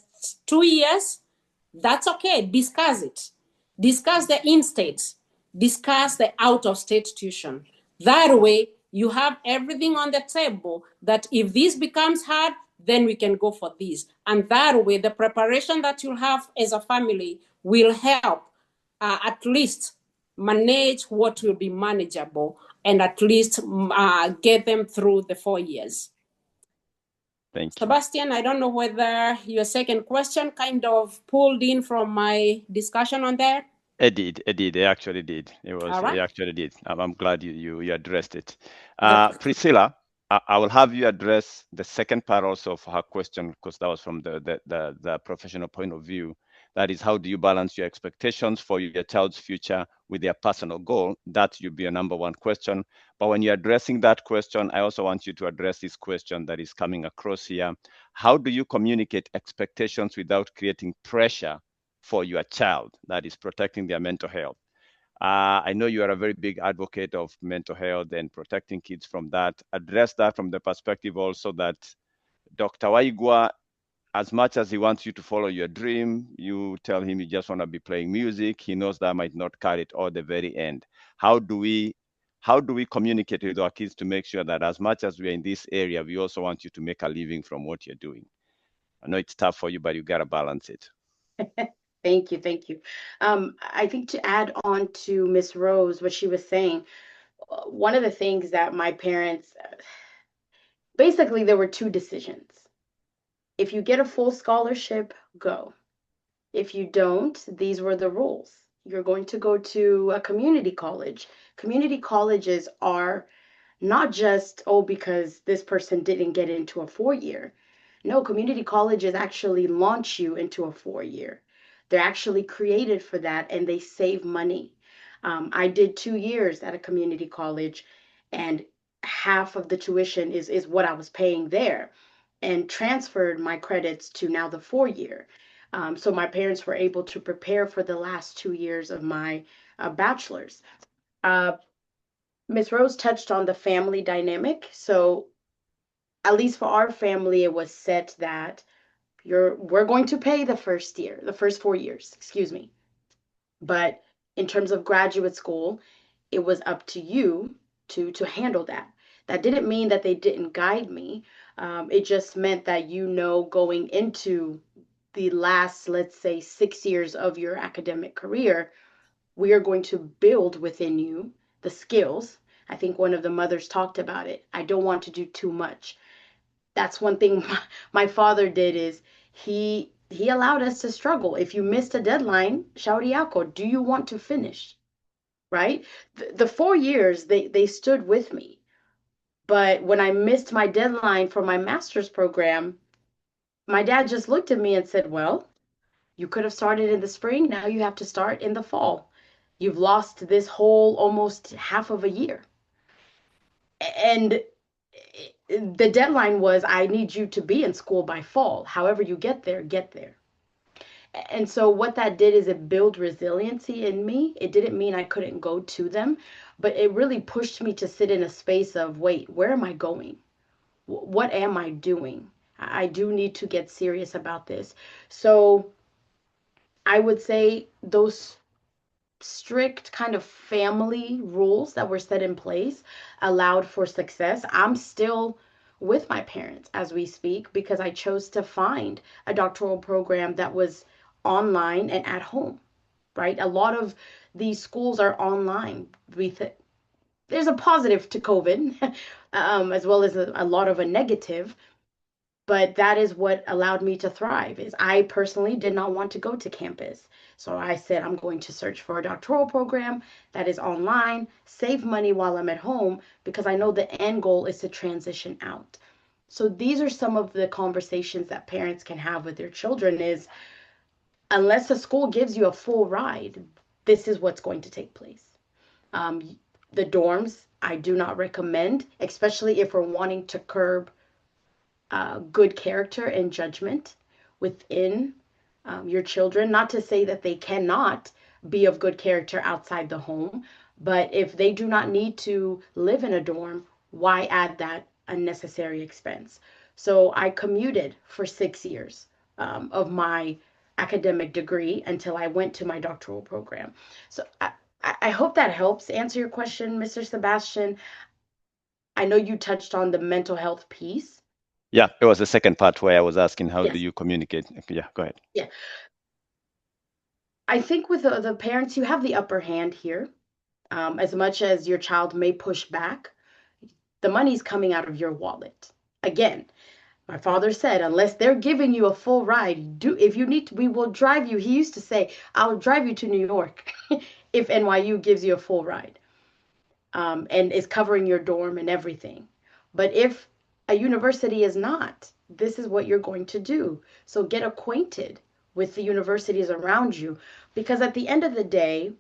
2 years. That's okay. Discuss it. Discuss the in-state. Discuss the out-of-state tuition. That way, you have everything on the table that if this becomes hard, then we can go for this. And that way, the preparation that you'll have as a family will help at least manage what will be manageable and at least get them through the 4 years. Thank you. Sebastian, I don't know whether your second question kind of pulled in from my discussion on that. It did. It actually did. Right. It actually did. I'm glad you addressed it. Priscilla, I will have you address the second part also of her question, because that was from the professional point of view. That is, how do you balance your expectations for your child's future with their personal goal? That should be your number one question. But when you're addressing that question, I also want you to address this question that is coming across here. How do you communicate expectations without creating pressure for your child, that is protecting their mental health? I know you are a very big advocate of mental health and protecting kids from that. Address that from the perspective also that Dr. Waigwa, as much as he wants you to follow your dream, you tell him you just want to be playing music. He knows that might not carry it all the very end. How do we communicate with our kids to make sure that as much as we are in this area, we also want you to make a living from what you're doing? I know it's tough for you, but you got to balance it. Thank you, thank you. I think to add on to Miss Rose, what she was saying, one of the things that my parents, basically, there were two decisions. If you get a full scholarship, go. If you don't, these were the rules. You're going to go to a community college. Community colleges are not just, oh, because this person didn't get into a 4 year. No, community colleges actually launch you into a 4 year. They're actually created for that and they save money. I did 2 years at a community college, and half of the tuition is what I was paying there, and transferred my credits to now the 4 year. So my parents were able to prepare for the last 2 years of my bachelor's. Uh, Miss Rose touched on the family dynamic. So at least for our family, it was set that we're going to pay the first year, the first 4 years, excuse me. But in terms of graduate school, it was up to you to handle that. That didn't mean that they didn't guide me. It just meant that going into the last, let's say, 6 years of your academic career, we are going to build within you the skills. I think one of the mothers talked about it. I don't want to do too much. That's one thing my father did is he allowed us to struggle. If you missed a deadline, shauri yako, do you want to finish? Right? The 4 years they stood with me. But when I missed my deadline for my master's program, my dad just looked at me and said, "Well, you could have started in the spring. Now you have to start in the fall. You've lost this whole almost half of a year." And the deadline was, I need you to be in school by fall. However you get there, get there. And so what that did is it built resiliency in me. It didn't mean I couldn't go to them, but it really pushed me to sit in a space of, wait, where am I going? What am I doing? I do need to get serious about this. So I would say those strict kind of family rules that were set in place allowed for success. I'm still with my parents as we speak because I chose to find a doctoral program that was online and at home, right? A lot of these schools are online. There's a positive to COVID, as well as a lot of a negative, but that is what allowed me to thrive. Is I personally did not want to go to campus, so I said I'm going to search for a doctoral program that is online, save money while I'm at home, because I know the end goal is to transition out. So these are some of the conversations that parents can have with their children is, unless the school gives you a full ride, this is what's going to take place. The dorms I do not recommend, especially if we're wanting to curb good character and judgment within your children. Not to say that they cannot be of good character outside the home, but if they do not need to live in a dorm, why add that unnecessary expense? So I commuted for 6 years of my academic degree until I went to my doctoral program. So I hope that helps answer your question, Mr. Sebastian. I know you touched on the mental health piece. Yeah, it was the second part where I was asking how do Yes. you communicate? Yeah, go ahead. Yeah. I think with the parents, you have the upper hand here. As much as your child may push back, the money's coming out of your wallet. Again, my father said, unless they're giving you a full ride, if you need to, we will drive you. He used to say, I'll drive you to New York if NYU gives you a full ride, and is covering your dorm and everything. But if a university is not, this is what you're going to do. So get acquainted with the universities around you, because at the end of the day,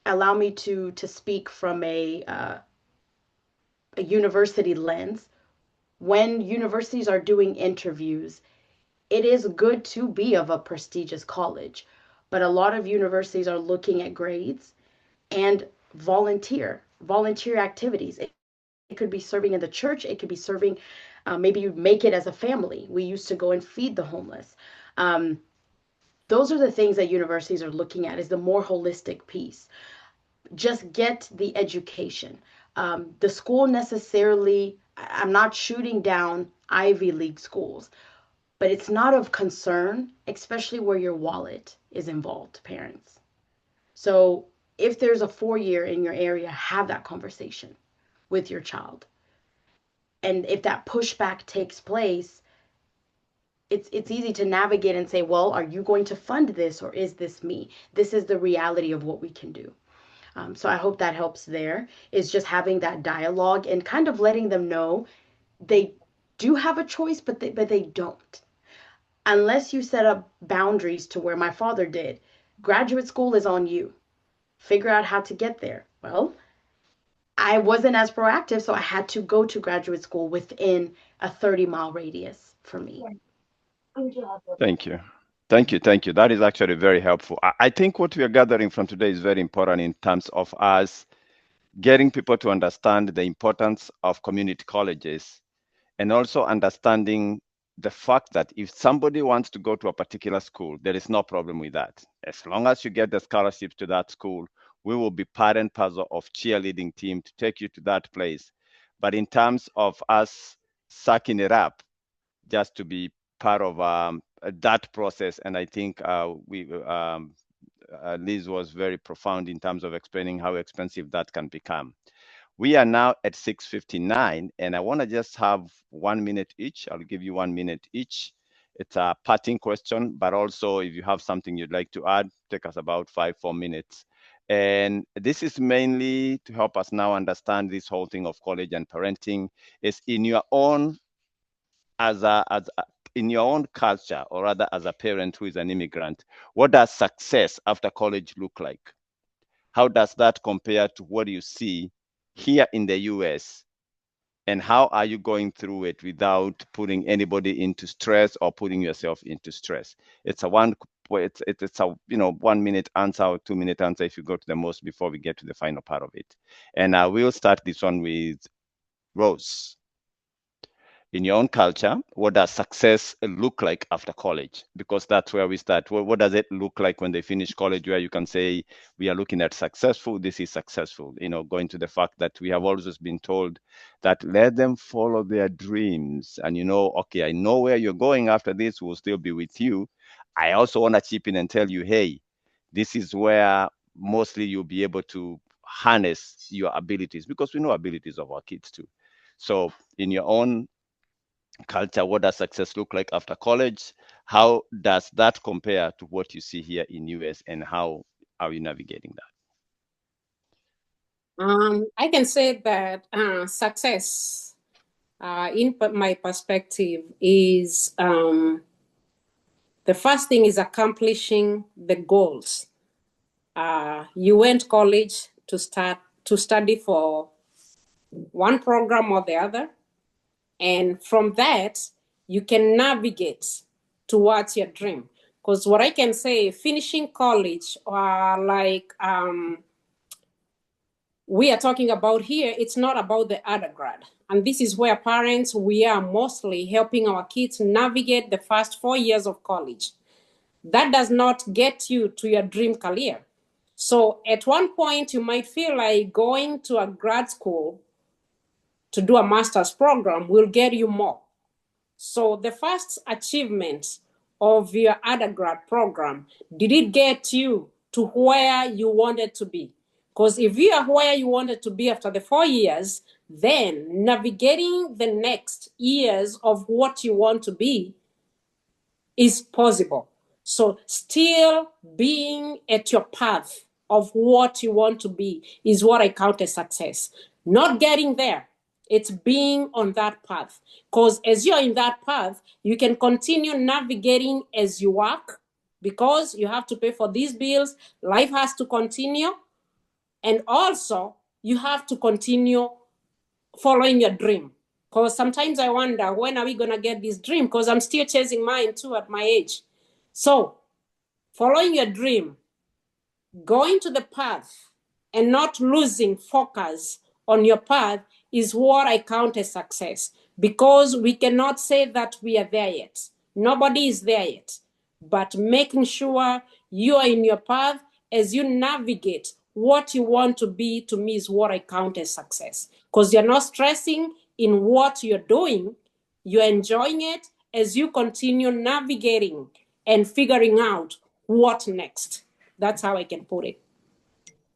allow me to speak from a university lens. When universities are doing interviews, it is good to be of a prestigious college, but a lot of universities are looking at grades, and volunteer activities. It could be serving in the church. It could be serving, maybe you make it as a family. We used to go and feed the homeless. Those are the things that universities are looking at, is the more holistic piece. Just get the education. The school necessarily, I'm not shooting down Ivy League schools, but it's not of concern, especially where your wallet is involved, parents. So if there's a 4-year in your area, have that conversation with your child. And if that pushback takes place, it's easy to navigate and say, well, are you going to fund this, or is this me? This is the reality of what we can do. So I hope that helps there, is just having that dialogue and kind of letting them know they do have a choice, but they don't. Unless you set up boundaries to where my father did. Graduate school is on you. Figure out how to get there. Well, I wasn't as proactive, so I had to go to graduate school within a 30-mile radius for me. Thank you. Thank you. Thank you. That is actually very helpful. I think what we are gathering from today is very important in terms of us getting people to understand the importance of community colleges, and also understanding the fact that if somebody wants to go to a particular school, there is no problem with that. As long as you get the scholarships to that school, we will be part and parcel of cheerleading team to take you to that place. But in terms of us sucking it up, just to be part of that process, and I think Liz was very profound in terms of explaining how expensive that can become. We are now at 6:59, and I want to just have 1 minute each. I'll give you 1 minute each. It's a parting question, but also if you have something you'd like to add, take us about 4 minutes. And this is mainly to help us now understand this whole thing of college and parenting is in your own, in your own culture, or rather as a parent who is an immigrant. What does success after college look like? How does that compare to what you see here in the US? And how are you going through it without putting anybody into stress or putting yourself into stress? It's a 1 minute answer or 2 minute answer if you go to the most before we get to the final part of it. And we'll start this one with Rose. In your own culture, what does success look like after college? Because that's where we start. What does it look like when they finish college, where you can say, we are looking at successful, this is successful, going to the fact that we have always been told that let them follow their dreams. And okay, I know where you're going after this, we'll still be with you. I also want to chip in and tell you, hey, this is where mostly you'll be able to harness your abilities, because we know abilities of our kids too. So in your own culture, what does success look like after college? How does that compare to what you see here in US, and how are you navigating that? I can say that success, in my perspective, is the first thing is accomplishing the goals. You went college to study for one program or the other. And from that, you can navigate towards your dream. Because what I can say, finishing college, we are talking about here, it's not about the undergrad. And this is where parents, we are mostly helping our kids navigate the first 4 years of college. That does not get you to your dream career. So at one point, you might feel like going to a grad school to do a master's program will get you more. So the first achievement of your undergrad program, did it get you to where you wanted to be? Because if you are where you wanted to be after the 4 years, then navigating the next years of what you want to be is possible. So still being at your path of what you want to be is what I count as success. Not getting there, it's being on that path. Because as you're in that path, you can continue navigating as you work, because you have to pay for these bills, life has to continue, and also you have to continue following your dream. Because sometimes I wonder, when are we going to get this dream? Because I'm still chasing mine too at my age. So following your dream, going to the path and not losing focus on your path is what I count as success, because we cannot say that we are there yet. Nobody is there yet. But making sure you are in your path as you navigate what you want to be, to me, is what I count as success. Because you're not stressing in what you're doing, you're enjoying it as you continue navigating and figuring out what next. That's how I can put it.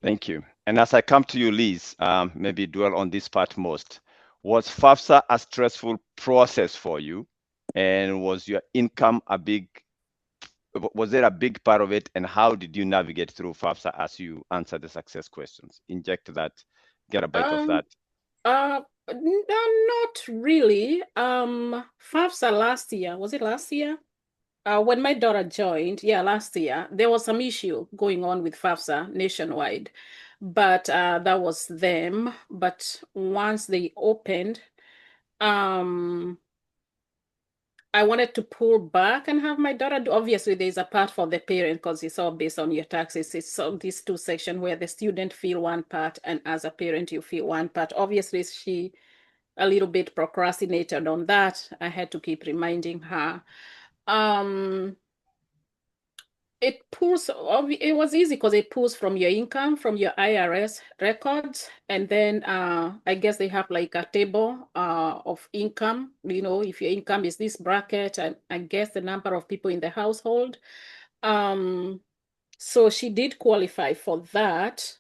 Thank you. And as I come to you, Liz, maybe dwell on this part most. Was FAFSA a stressful process for you? And was your income was there a big part of it? And how did you navigate through FAFSA as you answer the success questions? Inject that, get a bite of that. Not really. FAFSA last year, was it last year? When my daughter joined, last year, there was some issue going on with FAFSA nationwide, but that was them. But once they opened, I wanted to pull back and have my daughter do. Obviously, there's a part for the parent because it's all based on your taxes. It's all these two sections where the student feel one part and as a parent you feel one part. Obviously, she a little bit procrastinated on that. I had to keep reminding her. It was easy because it pulls from your income, from your IRS records. And then I guess they have like a table of income, if your income is this bracket, and I guess the number of people in the household. So she did qualify for that.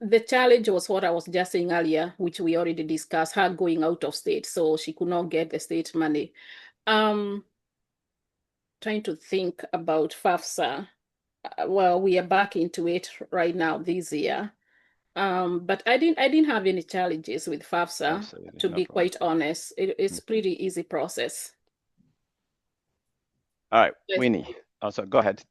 The challenge was what I was just saying earlier, which we already discussed, her going out of state. So she could not get the state money. Trying to think about FAFSA. Well, we are back into it right now this year. But I didn't have any challenges with FAFSA, to be quite honest. It's pretty easy process. All right, Winnie. Also, go ahead.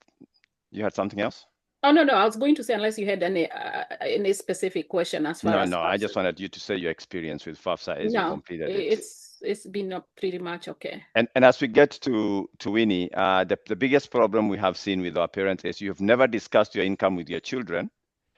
You had something else? Oh, no. I was going to say, unless you had any specific question as far as No, FAFSA. I just wanted you to say your experience with FAFSA as you completed it. It's been pretty much okay. And as we get to Winnie, the biggest problem we have seen with our parents is you've never discussed your income with your children.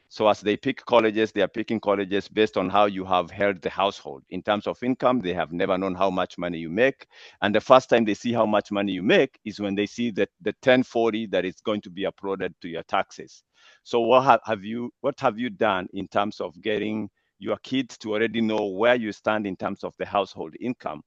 So as they pick colleges, they are picking colleges based on how you have held the household. In terms of income, they have never known how much money you make. And the first time they see how much money you make is when they see that the 1040 that is going to be uploaded to your taxes. So what have you done in terms of getting your kids to already know where you stand in terms of the household income,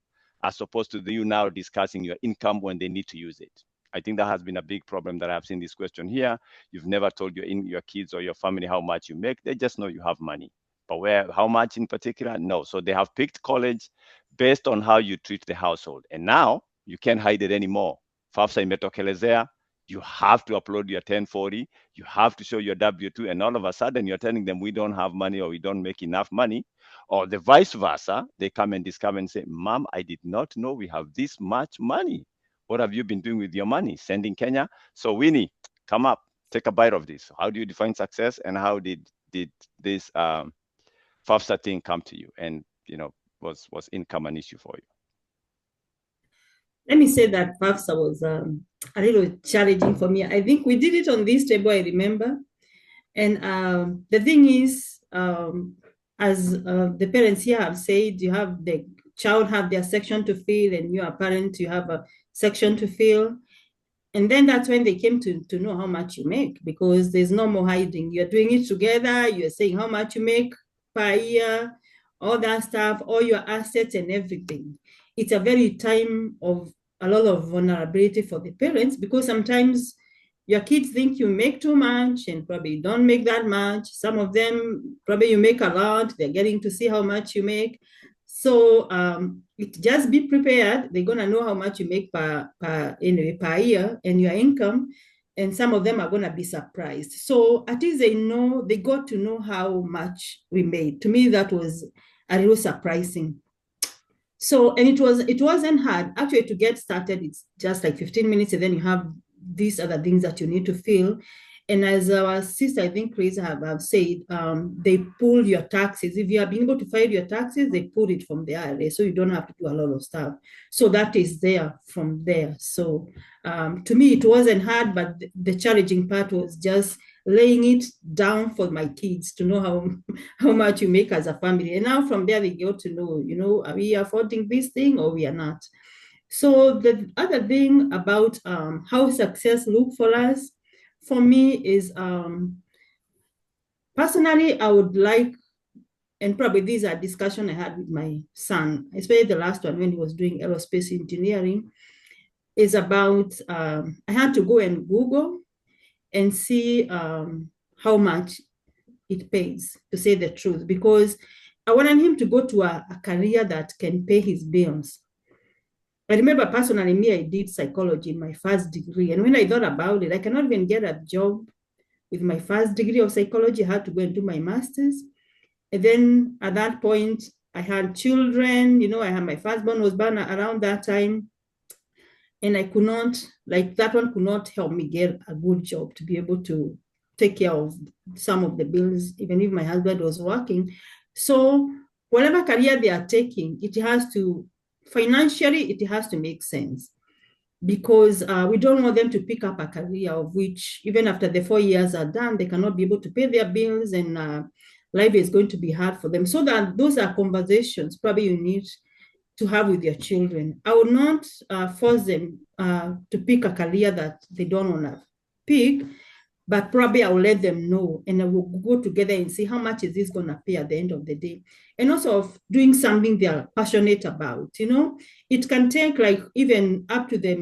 as opposed to you now discussing your income when they need to use it? I think that has been a big problem that I've seen this question here. You've never told your kids or your family how much you make. They just know you have money. But how much in particular? No. So they have picked college based on how you treat the household. And now you can't hide it anymore. FAFSA imetokelezea. You have to upload your 1040. You have to show your W-2. And all of a sudden you're telling them we don't have money or we don't make enough money. Or the vice versa. They come and discover and say, Mom, I did not know we have this much money. What have you been doing with your money? Sending Kenya? So Winnie, come up, take a bite of this. How do you define success, and how did this FAFSA thing come to you? And was income an issue for you? Let me say that FAFSA was a little challenging for me. I think we did it on this table, I remember. And the thing is, as the parents here have said, you have the child have their section to fill, and you are parent, you have a section to fill. And then that's when they came to know how much you make, because there's no more hiding. You're doing it together. You're saying how much you make per year, all that stuff, all your assets and everything. It's a very time of a lot of vulnerability for the parents, because sometimes your kids think you make too much and probably don't make that much. Some of them, probably you make a lot. They're getting to see how much you make. So just be prepared. They're going to know how much you make per year and your income. And some of them are going to be surprised. So at least they got to know how much we made. To me, that was a little surprising. So, and it wasn't hard. Actually, to get started, it's just like 15 minutes, and then you have these other things that you need to fill. And as our sister, I think Chris have said, they pull your taxes. If you have been able to file your taxes, they pull it from the IRA, so you don't have to do a lot of stuff. So that is there from there. So to me, it wasn't hard, but the challenging part was just laying it down for my kids to know how much you make as a family. And now from there, they get to know, are we affording this thing or we are not? So the other thing about how success look for us, for me is personally, I would like, and probably these are discussion I had with my son, especially the last one when he was doing aerospace engineering, is about, I had to go and Google and see how much it pays, to say the truth, because I wanted him to go to a career that can pay his bills. I remember personally, me, I did psychology in my first degree. And when I thought about it, I cannot even get a job with my first degree of psychology. I had to go and do my master's. And then at that point, I had children, I had my firstborn was born around that time. And I could not, like that one could not help me get a good job to be able to take care of some of the bills, even if my husband was working. So whatever career they are taking, it has to, financially, it has to make sense, because we don't want them to pick up a career of which, even after the 4 years are done, they cannot be able to pay their bills, and life is going to be hard for them. So that those are conversations probably you need to have with your children. I will not force them to pick a career that they don't want to pick, but probably I will let them know, and I will go together and see how much is this going to pay at the end of the day. And also of doing something they are passionate about. It can take like even up to the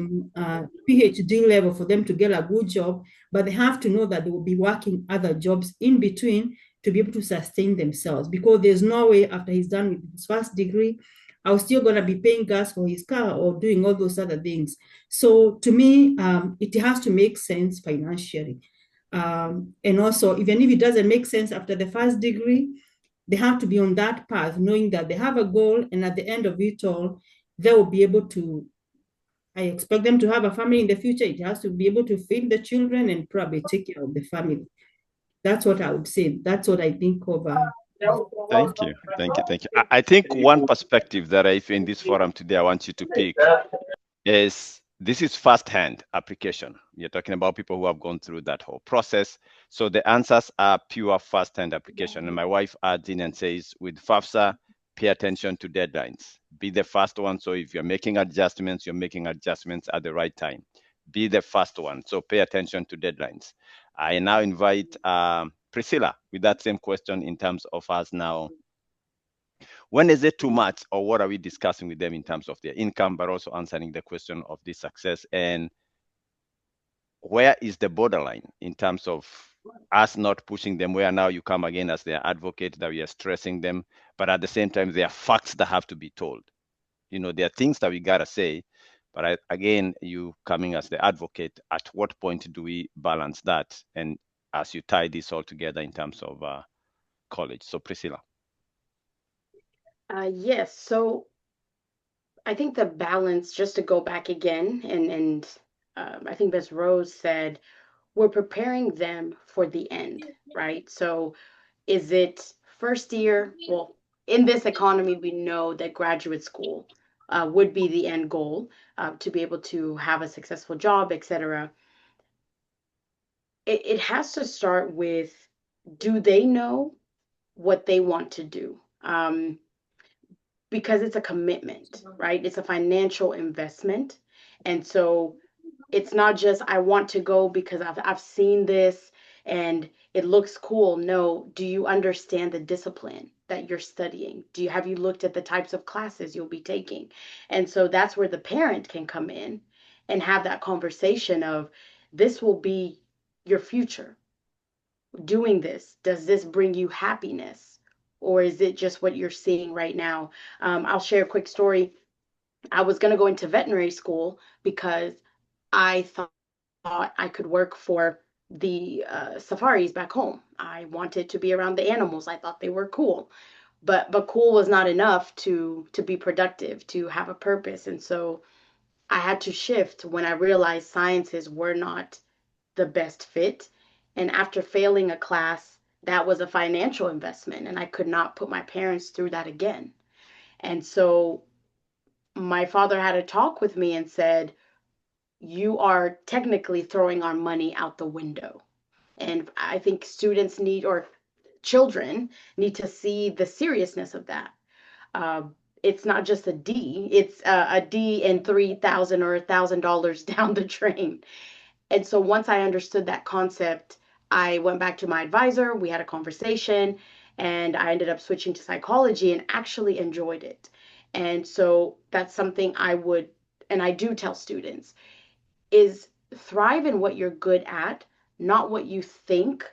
PhD level for them to get a good job, but they have to know that they will be working other jobs in between to be able to sustain themselves, because there's no way after he's done with his first degree, I was still going to be paying gas for his car or doing all those other things. So to me, it has to make sense financially. And also, even if it doesn't make sense after the first degree, they have to be on that path, knowing that they have a goal, and at the end of it all, they will be able to. I expect them to have a family in the future. It has to be able to feed the children and probably take care of the family. That's what I would say. That's what I think of. Thank you. Thank you. Thank you. I think one perspective that I in this forum today I want you to pick is this is first-hand application. You're talking about people who have gone through that whole process. So the answers are pure first-hand application. And my wife adds in and says, with FAFSA, pay attention to deadlines. Be the first one. So if you're making adjustments, you're making adjustments at the right time. Be the first one. So pay attention to deadlines. I now invite Priscilla with that same question in terms of us now. When is it too much, or what are we discussing with them in terms of their income, but also answering the question of this success, and where is the borderline in terms of us not pushing them, where now you come again as their advocate that we are stressing them, but at the same time, there are facts that have to be told. There are things that we gotta say, but again, you coming as the advocate, at what point do we balance that? And as you tie this all together in terms of college. So Priscilla. Yes. So I think the balance, just to go back again, and I think Ms. Rose said, we're preparing them for the end, right? So is it first year? Well, in this economy, we know that graduate school would be the end goal, to be able to have a successful job, etc. It has to start with, do they know what they want to do? Because it's a commitment, right? It's a financial investment. And so it's not just I want to go because I've seen this and it looks cool. No, do you understand the discipline that you're studying? Have you looked at the types of classes you'll be taking? And so that's where the parent can come in and have that conversation of, this will be your future. Doing this, does this bring you happiness? Or is it just what you're seeing right now? I'll share a quick story. I was going to go into veterinary school because I thought I could work for the safaris back home. I wanted to be around the animals. I thought they were cool. But cool was not enough to be productive, to have a purpose. And so I had to shift when I realized sciences were not the best fit. And after failing a class, that was a financial investment, and I could not put my parents through that again. And so my father had a talk with me and said, you are technically throwing our money out the window. And I think students need, or children need to see the seriousness of that. It's not just a D, it's a D and 3,000 or $1,000 down the drain. And so once I understood that concept, I went back to my advisor, we had a conversation, and I ended up switching to psychology and actually enjoyed it. And so that's something I would, and I do tell students, is thrive in what you're good at, not what you think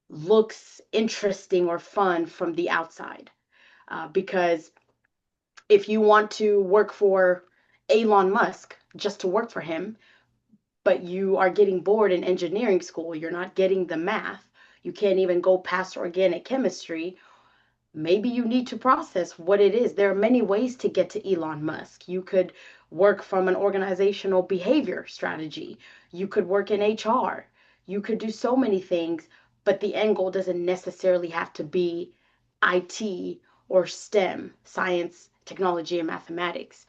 looks interesting or fun from the outside. Because if you want to work for Elon Musk just to work for him, but you are getting bored in engineering school, you're not getting the math, you can't even go past organic chemistry, maybe you need to process what it is. There are many ways to get to Elon Musk. You could work from an organizational behavior strategy, you could work in HR, you could do so many things, but the end goal doesn't necessarily have to be IT or STEM, science, technology, and mathematics.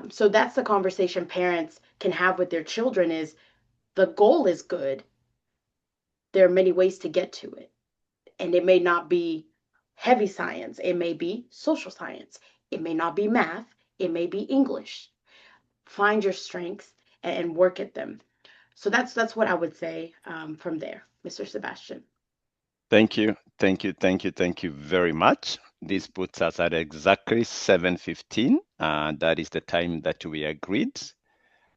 So that's the conversation parents can have with their children is the goal is good. There are many ways to get to it. And it may not be heavy science, it may be social science, it may not be math, it may be English. Find your strengths and work at them. So that's what I would say from there, Mr. Sebastian. Thank you, thank you, thank you, thank you very much. This puts us at exactly 7:15, and that is the time that we agreed.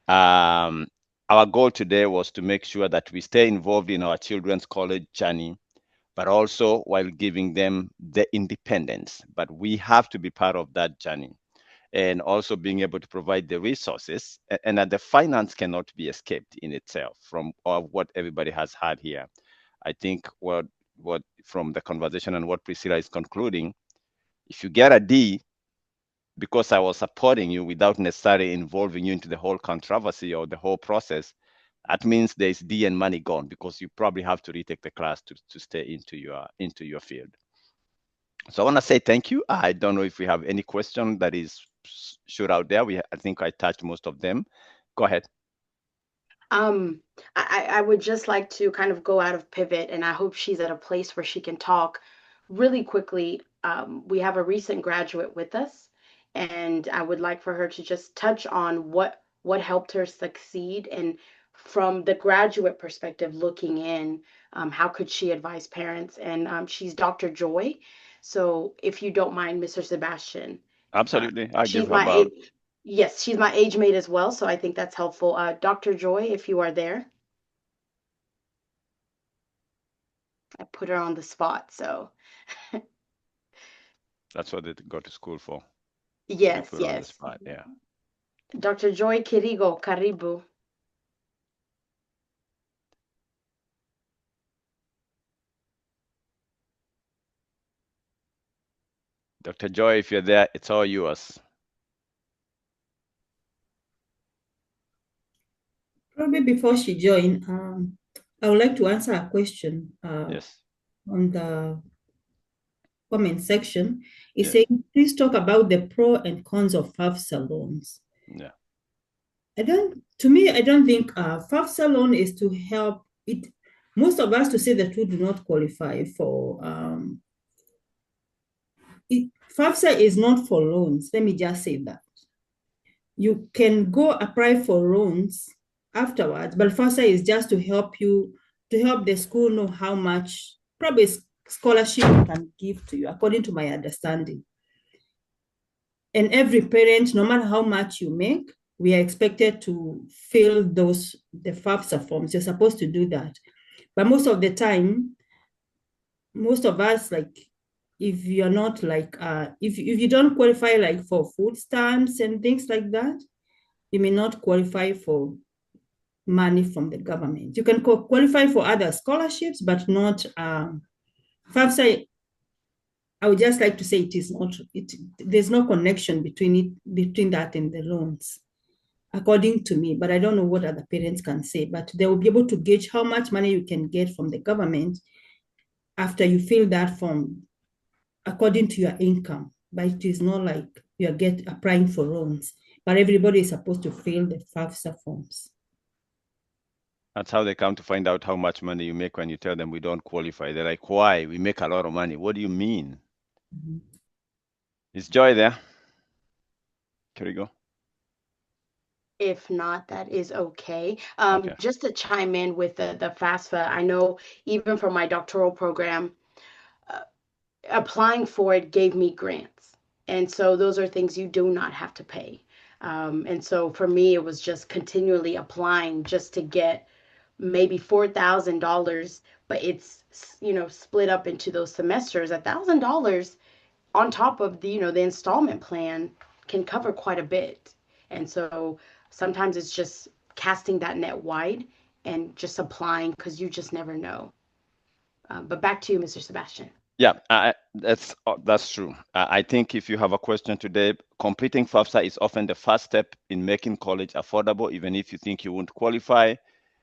Our goal today was to make sure that we stay involved in our children's college journey, but also while giving them the independence. But we have to be part of that journey, and also being able to provide the resources, and that the finance cannot be escaped in itself from what everybody has had here. I think what from the conversation and what Priscilla is concluding, if you get a D because I was supporting you without necessarily involving you into the whole controversy or the whole process, that means there's D and money gone because you probably have to retake the class to stay into your field. So I want to say thank you. I don't know if we have any question that is shoot out there. I think I touched most of them. Go ahead. Um, I would just like to kind of go out of pivot, and I hope she's at a place where she can talk really quickly. We have a recent graduate with us, and I would like for her to just touch on what helped her succeed, and from the graduate perspective, looking in, how could she advise parents? And she's Dr. Joy. So if you don't mind, Mr. Sebastian, Absolutely. I give she's her my about. yes, she's my age mate as well, so I think that's helpful. Dr. Joy, if you are there, I put her on the spot, so That's what they go to school for. To be yes, put on the yes. spot. Yeah. Dr. Joy Kirigo, karibu. Dr. Joy, if you're there, it's all yours. Probably before she joined, I would like to answer a question Yes. on the comment section. It's Yes. saying, please talk about the pro and cons of FAFSA loans. Yeah. I don't think FAFSA loan is to help it. Most of us, to say the truth, do not qualify for FAFSA is not for loans. Let me just say that. You can go apply for loans afterwards, but FAFSA is just to help the school know how much probably scholarship can give to you, according to my understanding. And every parent, no matter how much you make, we are expected to fill the FAFSA forms. You're supposed to do that. But most of the time, most of us, like, if you're not like, if you don't qualify like for food stamps and things like that, you may not qualify for money from the government. You can qualify for other scholarships, but not FAFSA. I would just like to say it is not. There's no connection between that and the loans, according to me. But I don't know what other parents can say. But they will be able to gauge how much money you can get from the government after you fill that form, according to your income. But it is not like you are applying for loans. But everybody is supposed to fill the FAFSA forms. That's how they come to find out how much money you make when you tell them we don't qualify. They're like, why? We make a lot of money. What do you mean? Mhm. Is Joy there? Can we go? If not, that is okay. Okay. Just to chime in with the FAFSA, I know even for my doctoral program, uh, applying for it gave me grants. And so those are things you do not have to pay. And so for me, it was just continually applying just to get maybe $4,000, but it's, split up into those semesters. $1,000 on top of the installment plan can cover quite a bit. And so sometimes it's just casting that net wide and just applying because you just never know. But back to you, Mr. Sebastian. Yeah, that's true. I think if you have a question today, completing FAFSA is often the first step in making college affordable, even if you think you won't qualify.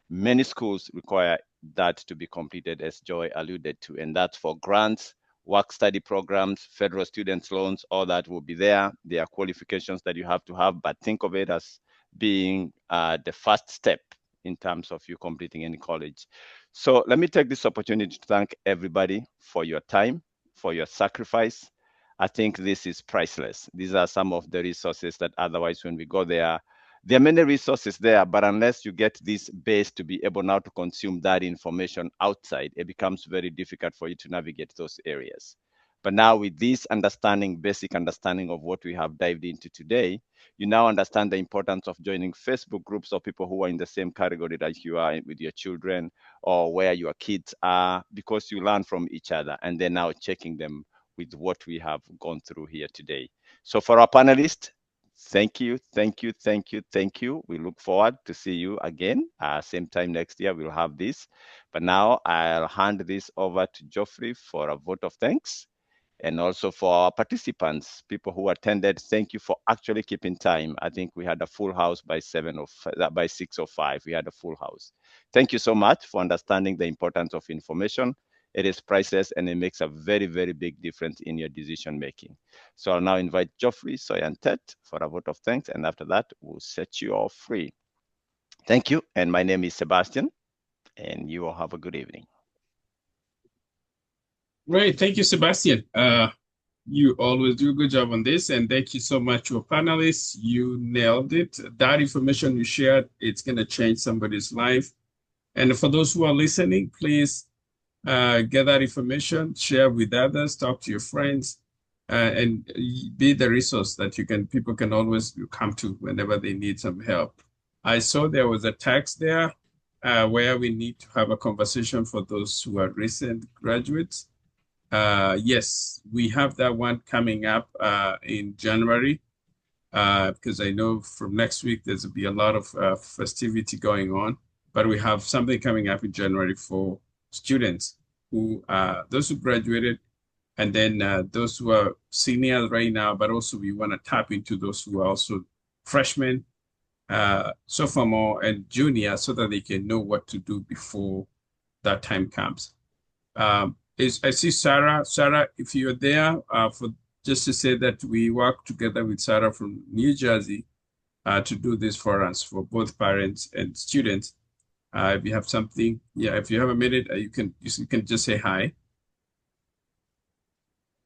Many schools require that to be completed, as Joy alluded to, and that's for grants, work study programs, federal students loans, all that will be there. There are qualifications that you have to have, but think of it as being the first step in terms of you completing any college. So let me take this opportunity to thank everybody for your time, for your sacrifice. I think this is priceless. These are some of the resources that otherwise when we go there are many resources there, but unless you get this base to be able now to consume that information outside, it becomes very difficult for you to navigate those areas. But now with this understanding, basic understanding of what we have dived into today, you now understand the importance of joining Facebook groups of people who are in the same category that you are with your children or where your kids are, because you learn from each other and then now checking them with what we have gone through here today. So for our panelists, thank you, thank you, thank you, thank you. We look forward to see you again. Same time next year, we'll have this. But now I'll hand this over to Geoffrey for a vote of thanks. And also for our participants, people who attended, thank you for actually keeping time. I think we had a full house by 6:05. We had a full house. Thank you so much for understanding the importance of information. It is priceless and it makes a very, very big difference in your decision making. So I'll now invite Geoffrey, Soy, and Ted for a vote of thanks. And after that, we'll set you all free. Thank you. And my name is Sebastian, and you all have a good evening. Great. Thank you, Sebastian. You always do a good job on this. And thank you so much to our panelists. You nailed it. That information you shared, it's going to change somebody's life. And for those who are listening, please get that information, share with others, talk to your friends, and be the resource that people can always come to whenever they need some help. I saw there was a text there where we need to have a conversation for those who are recent graduates. Yes, we have that one coming up in January because I know from next week there's will be a lot of festivity going on, but we have something coming up in January for students who those who graduated and then those who are seniors right now, but also we want to tap into those who are also freshmen, sophomore, and junior so that they can know what to do before that time comes. I see Sarah. Sarah, if you're there, for just to say that we work together with Sarah from New Jersey to do this for us, for both parents and students. If you have something, if you have a minute, you can just say hi.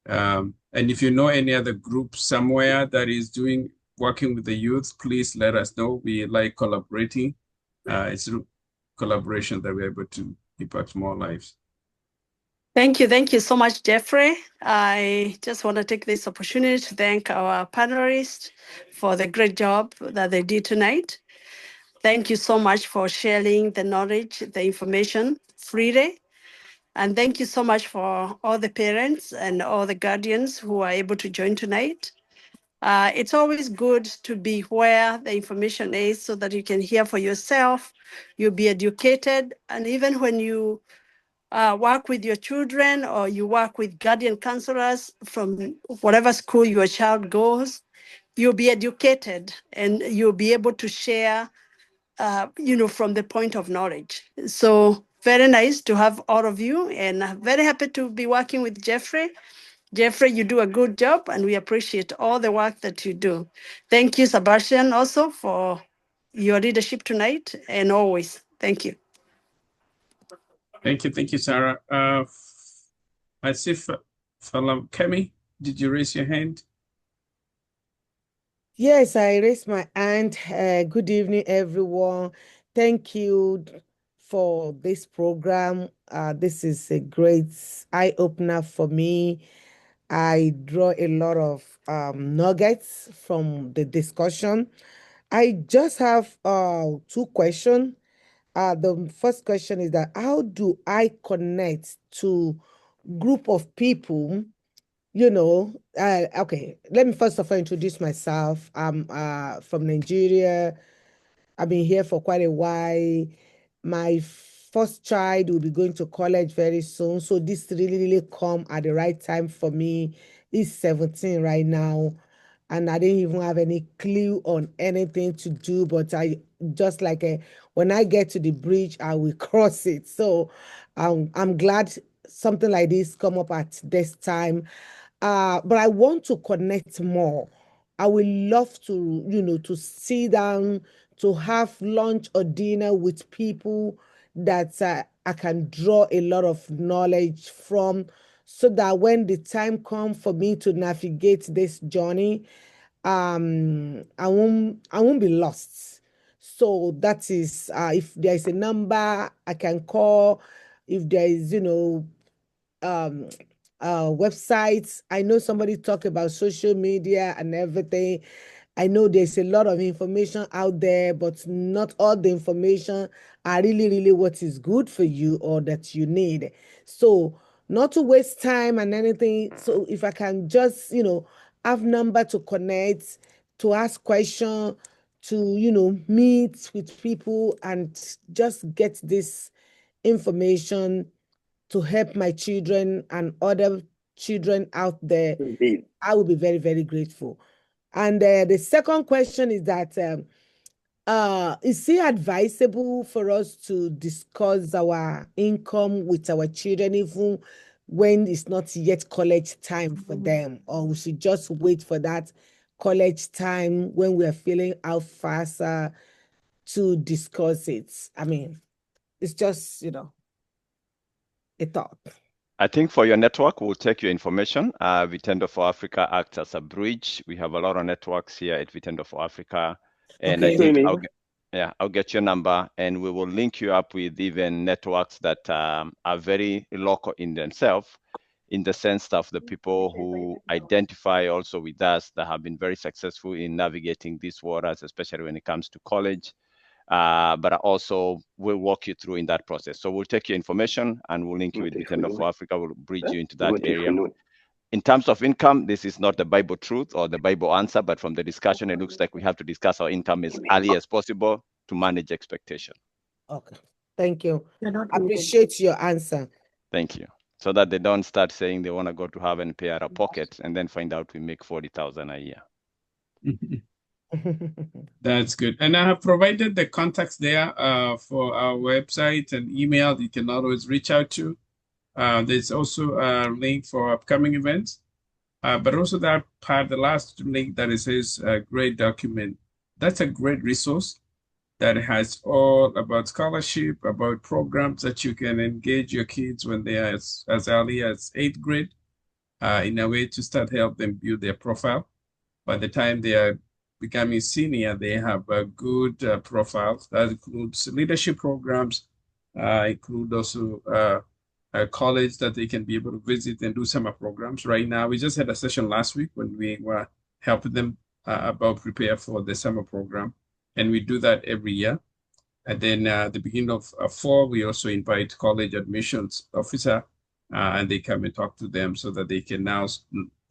And if you know any other group somewhere that is working with the youth, please let us know. We like collaborating. It's through collaboration that we're able to impact more lives. Thank you so much, Jeffrey. I just want to take this opportunity to thank our panelists for the great job that they did tonight. Thank you so much for sharing the knowledge, the information freely. And thank you so much for all the parents and all the guardians who are able to join tonight. It's always good to be where the information is so that you can hear for yourself, you'll be educated, and even when you work with your children or you work with guardian counselors from whatever school your child goes, you'll be educated and you'll be able to share, from the point of knowledge. So very nice to have all of you, and very happy to be working with Jeffrey. Jeffrey, you do a good job, and we appreciate all the work that you do. Thank you, Sebastian, also for your leadership tonight and always. Thank you. Thank you, Sarah. I see Fellow Kemi, did you raise your hand? Yes, I raised my hand. Good evening, everyone. Thank you for this program. This is a great eye opener for me. I draw a lot of nuggets from the discussion. I just have two questions. The first question is that how do I connect to group of people? Okay, let me first of all introduce myself. I'm from Nigeria. I've been here for quite a while. My first child will be going to college very soon. So this really come at the right time for me. He's 17 right now. And I didn't even have any clue on anything to do, but I just like when I get to the bridge, I will cross it. So I'm glad something like this come up at this time. But I want to connect more. I would love to sit down, to have lunch or dinner with people that I can draw a lot of knowledge from, so that when the time comes for me to navigate this journey, I won't be lost. So that is, if there is a number I can call, if there is, um websites. I know somebody talked about social media and everything. I know there's a lot of information out there, but not all the information are really what is good for you or that you need. So not to waste time and anything. So if I can just, have number to connect, to ask question, to, meet with people and just get this information to help my children and other children out there, I will be very grateful. And the second question is that is it advisable for us to discuss our income with our children even when it's not yet college time for them, or we should just wait for that college time when we are feeling out faster to discuss it? I mean, it's just, a thought. I think for your network, we'll take your information. Vitendo for Africa acts as a bridge. We have a lot of networks here at Vitendo for Africa. And I Okay. think I'll get your number and we will link you up with even networks that are very local in themselves, in the sense of the people who identify also with us that have been very successful in navigating these waters, especially when it comes to college. But I also will walk you through in that process. So we'll take your information and we'll link you with Vitendo for Africa. We'll bridge you into that area. In terms of income, this is not the Bible truth or the Bible answer, but from the discussion, it looks like we have to discuss our income as early as possible to manage expectation. Okay. Thank you. Appreciate your answer. Thank you. So that they don't start saying they want to go to have and pay out of pocket and then find out we make 40,000 a year. That's good. And I have provided the contacts there for our website and email you can always reach out to. There's also a link for upcoming events, but also that part, the last link that it says great document. That's a great resource that has all about scholarship, about programs that you can engage your kids when they are as early as 8th grade in a way to start help them build their profile. By the time they are becoming senior, they have a good profiles. That includes leadership programs, include also a college that they can be able to visit and do summer programs. Right now, we just had a session last week when we were helping them about prepare for the summer program. And we do that every year. And then at the beginning of fall, we also invite college admissions officer and they come and talk to them so that they can now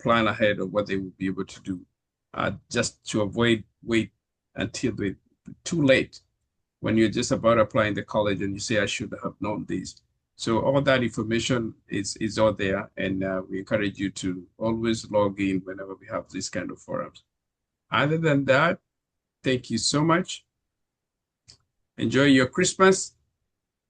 plan ahead of what they will be able to do. Just to avoid wait until too late when you're just about applying the college and you say, I should have known this. So all that information is out there, and we encourage you to always log in whenever we have these kind of forums. Other than that, thank you so much. Enjoy your Christmas,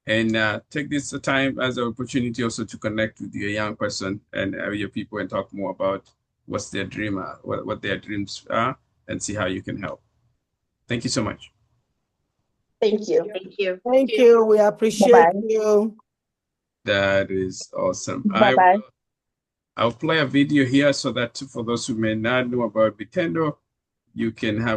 and take this time as an opportunity also to connect with your young person and your people and talk more about what's their dream, what their dreams are, and see how you can help. Thank you so much. Thank you. Thank you. Thank you. We appreciate you. That is awesome. Bye-bye. I'll play a video here so that for those who may not know about Bitendo, you can have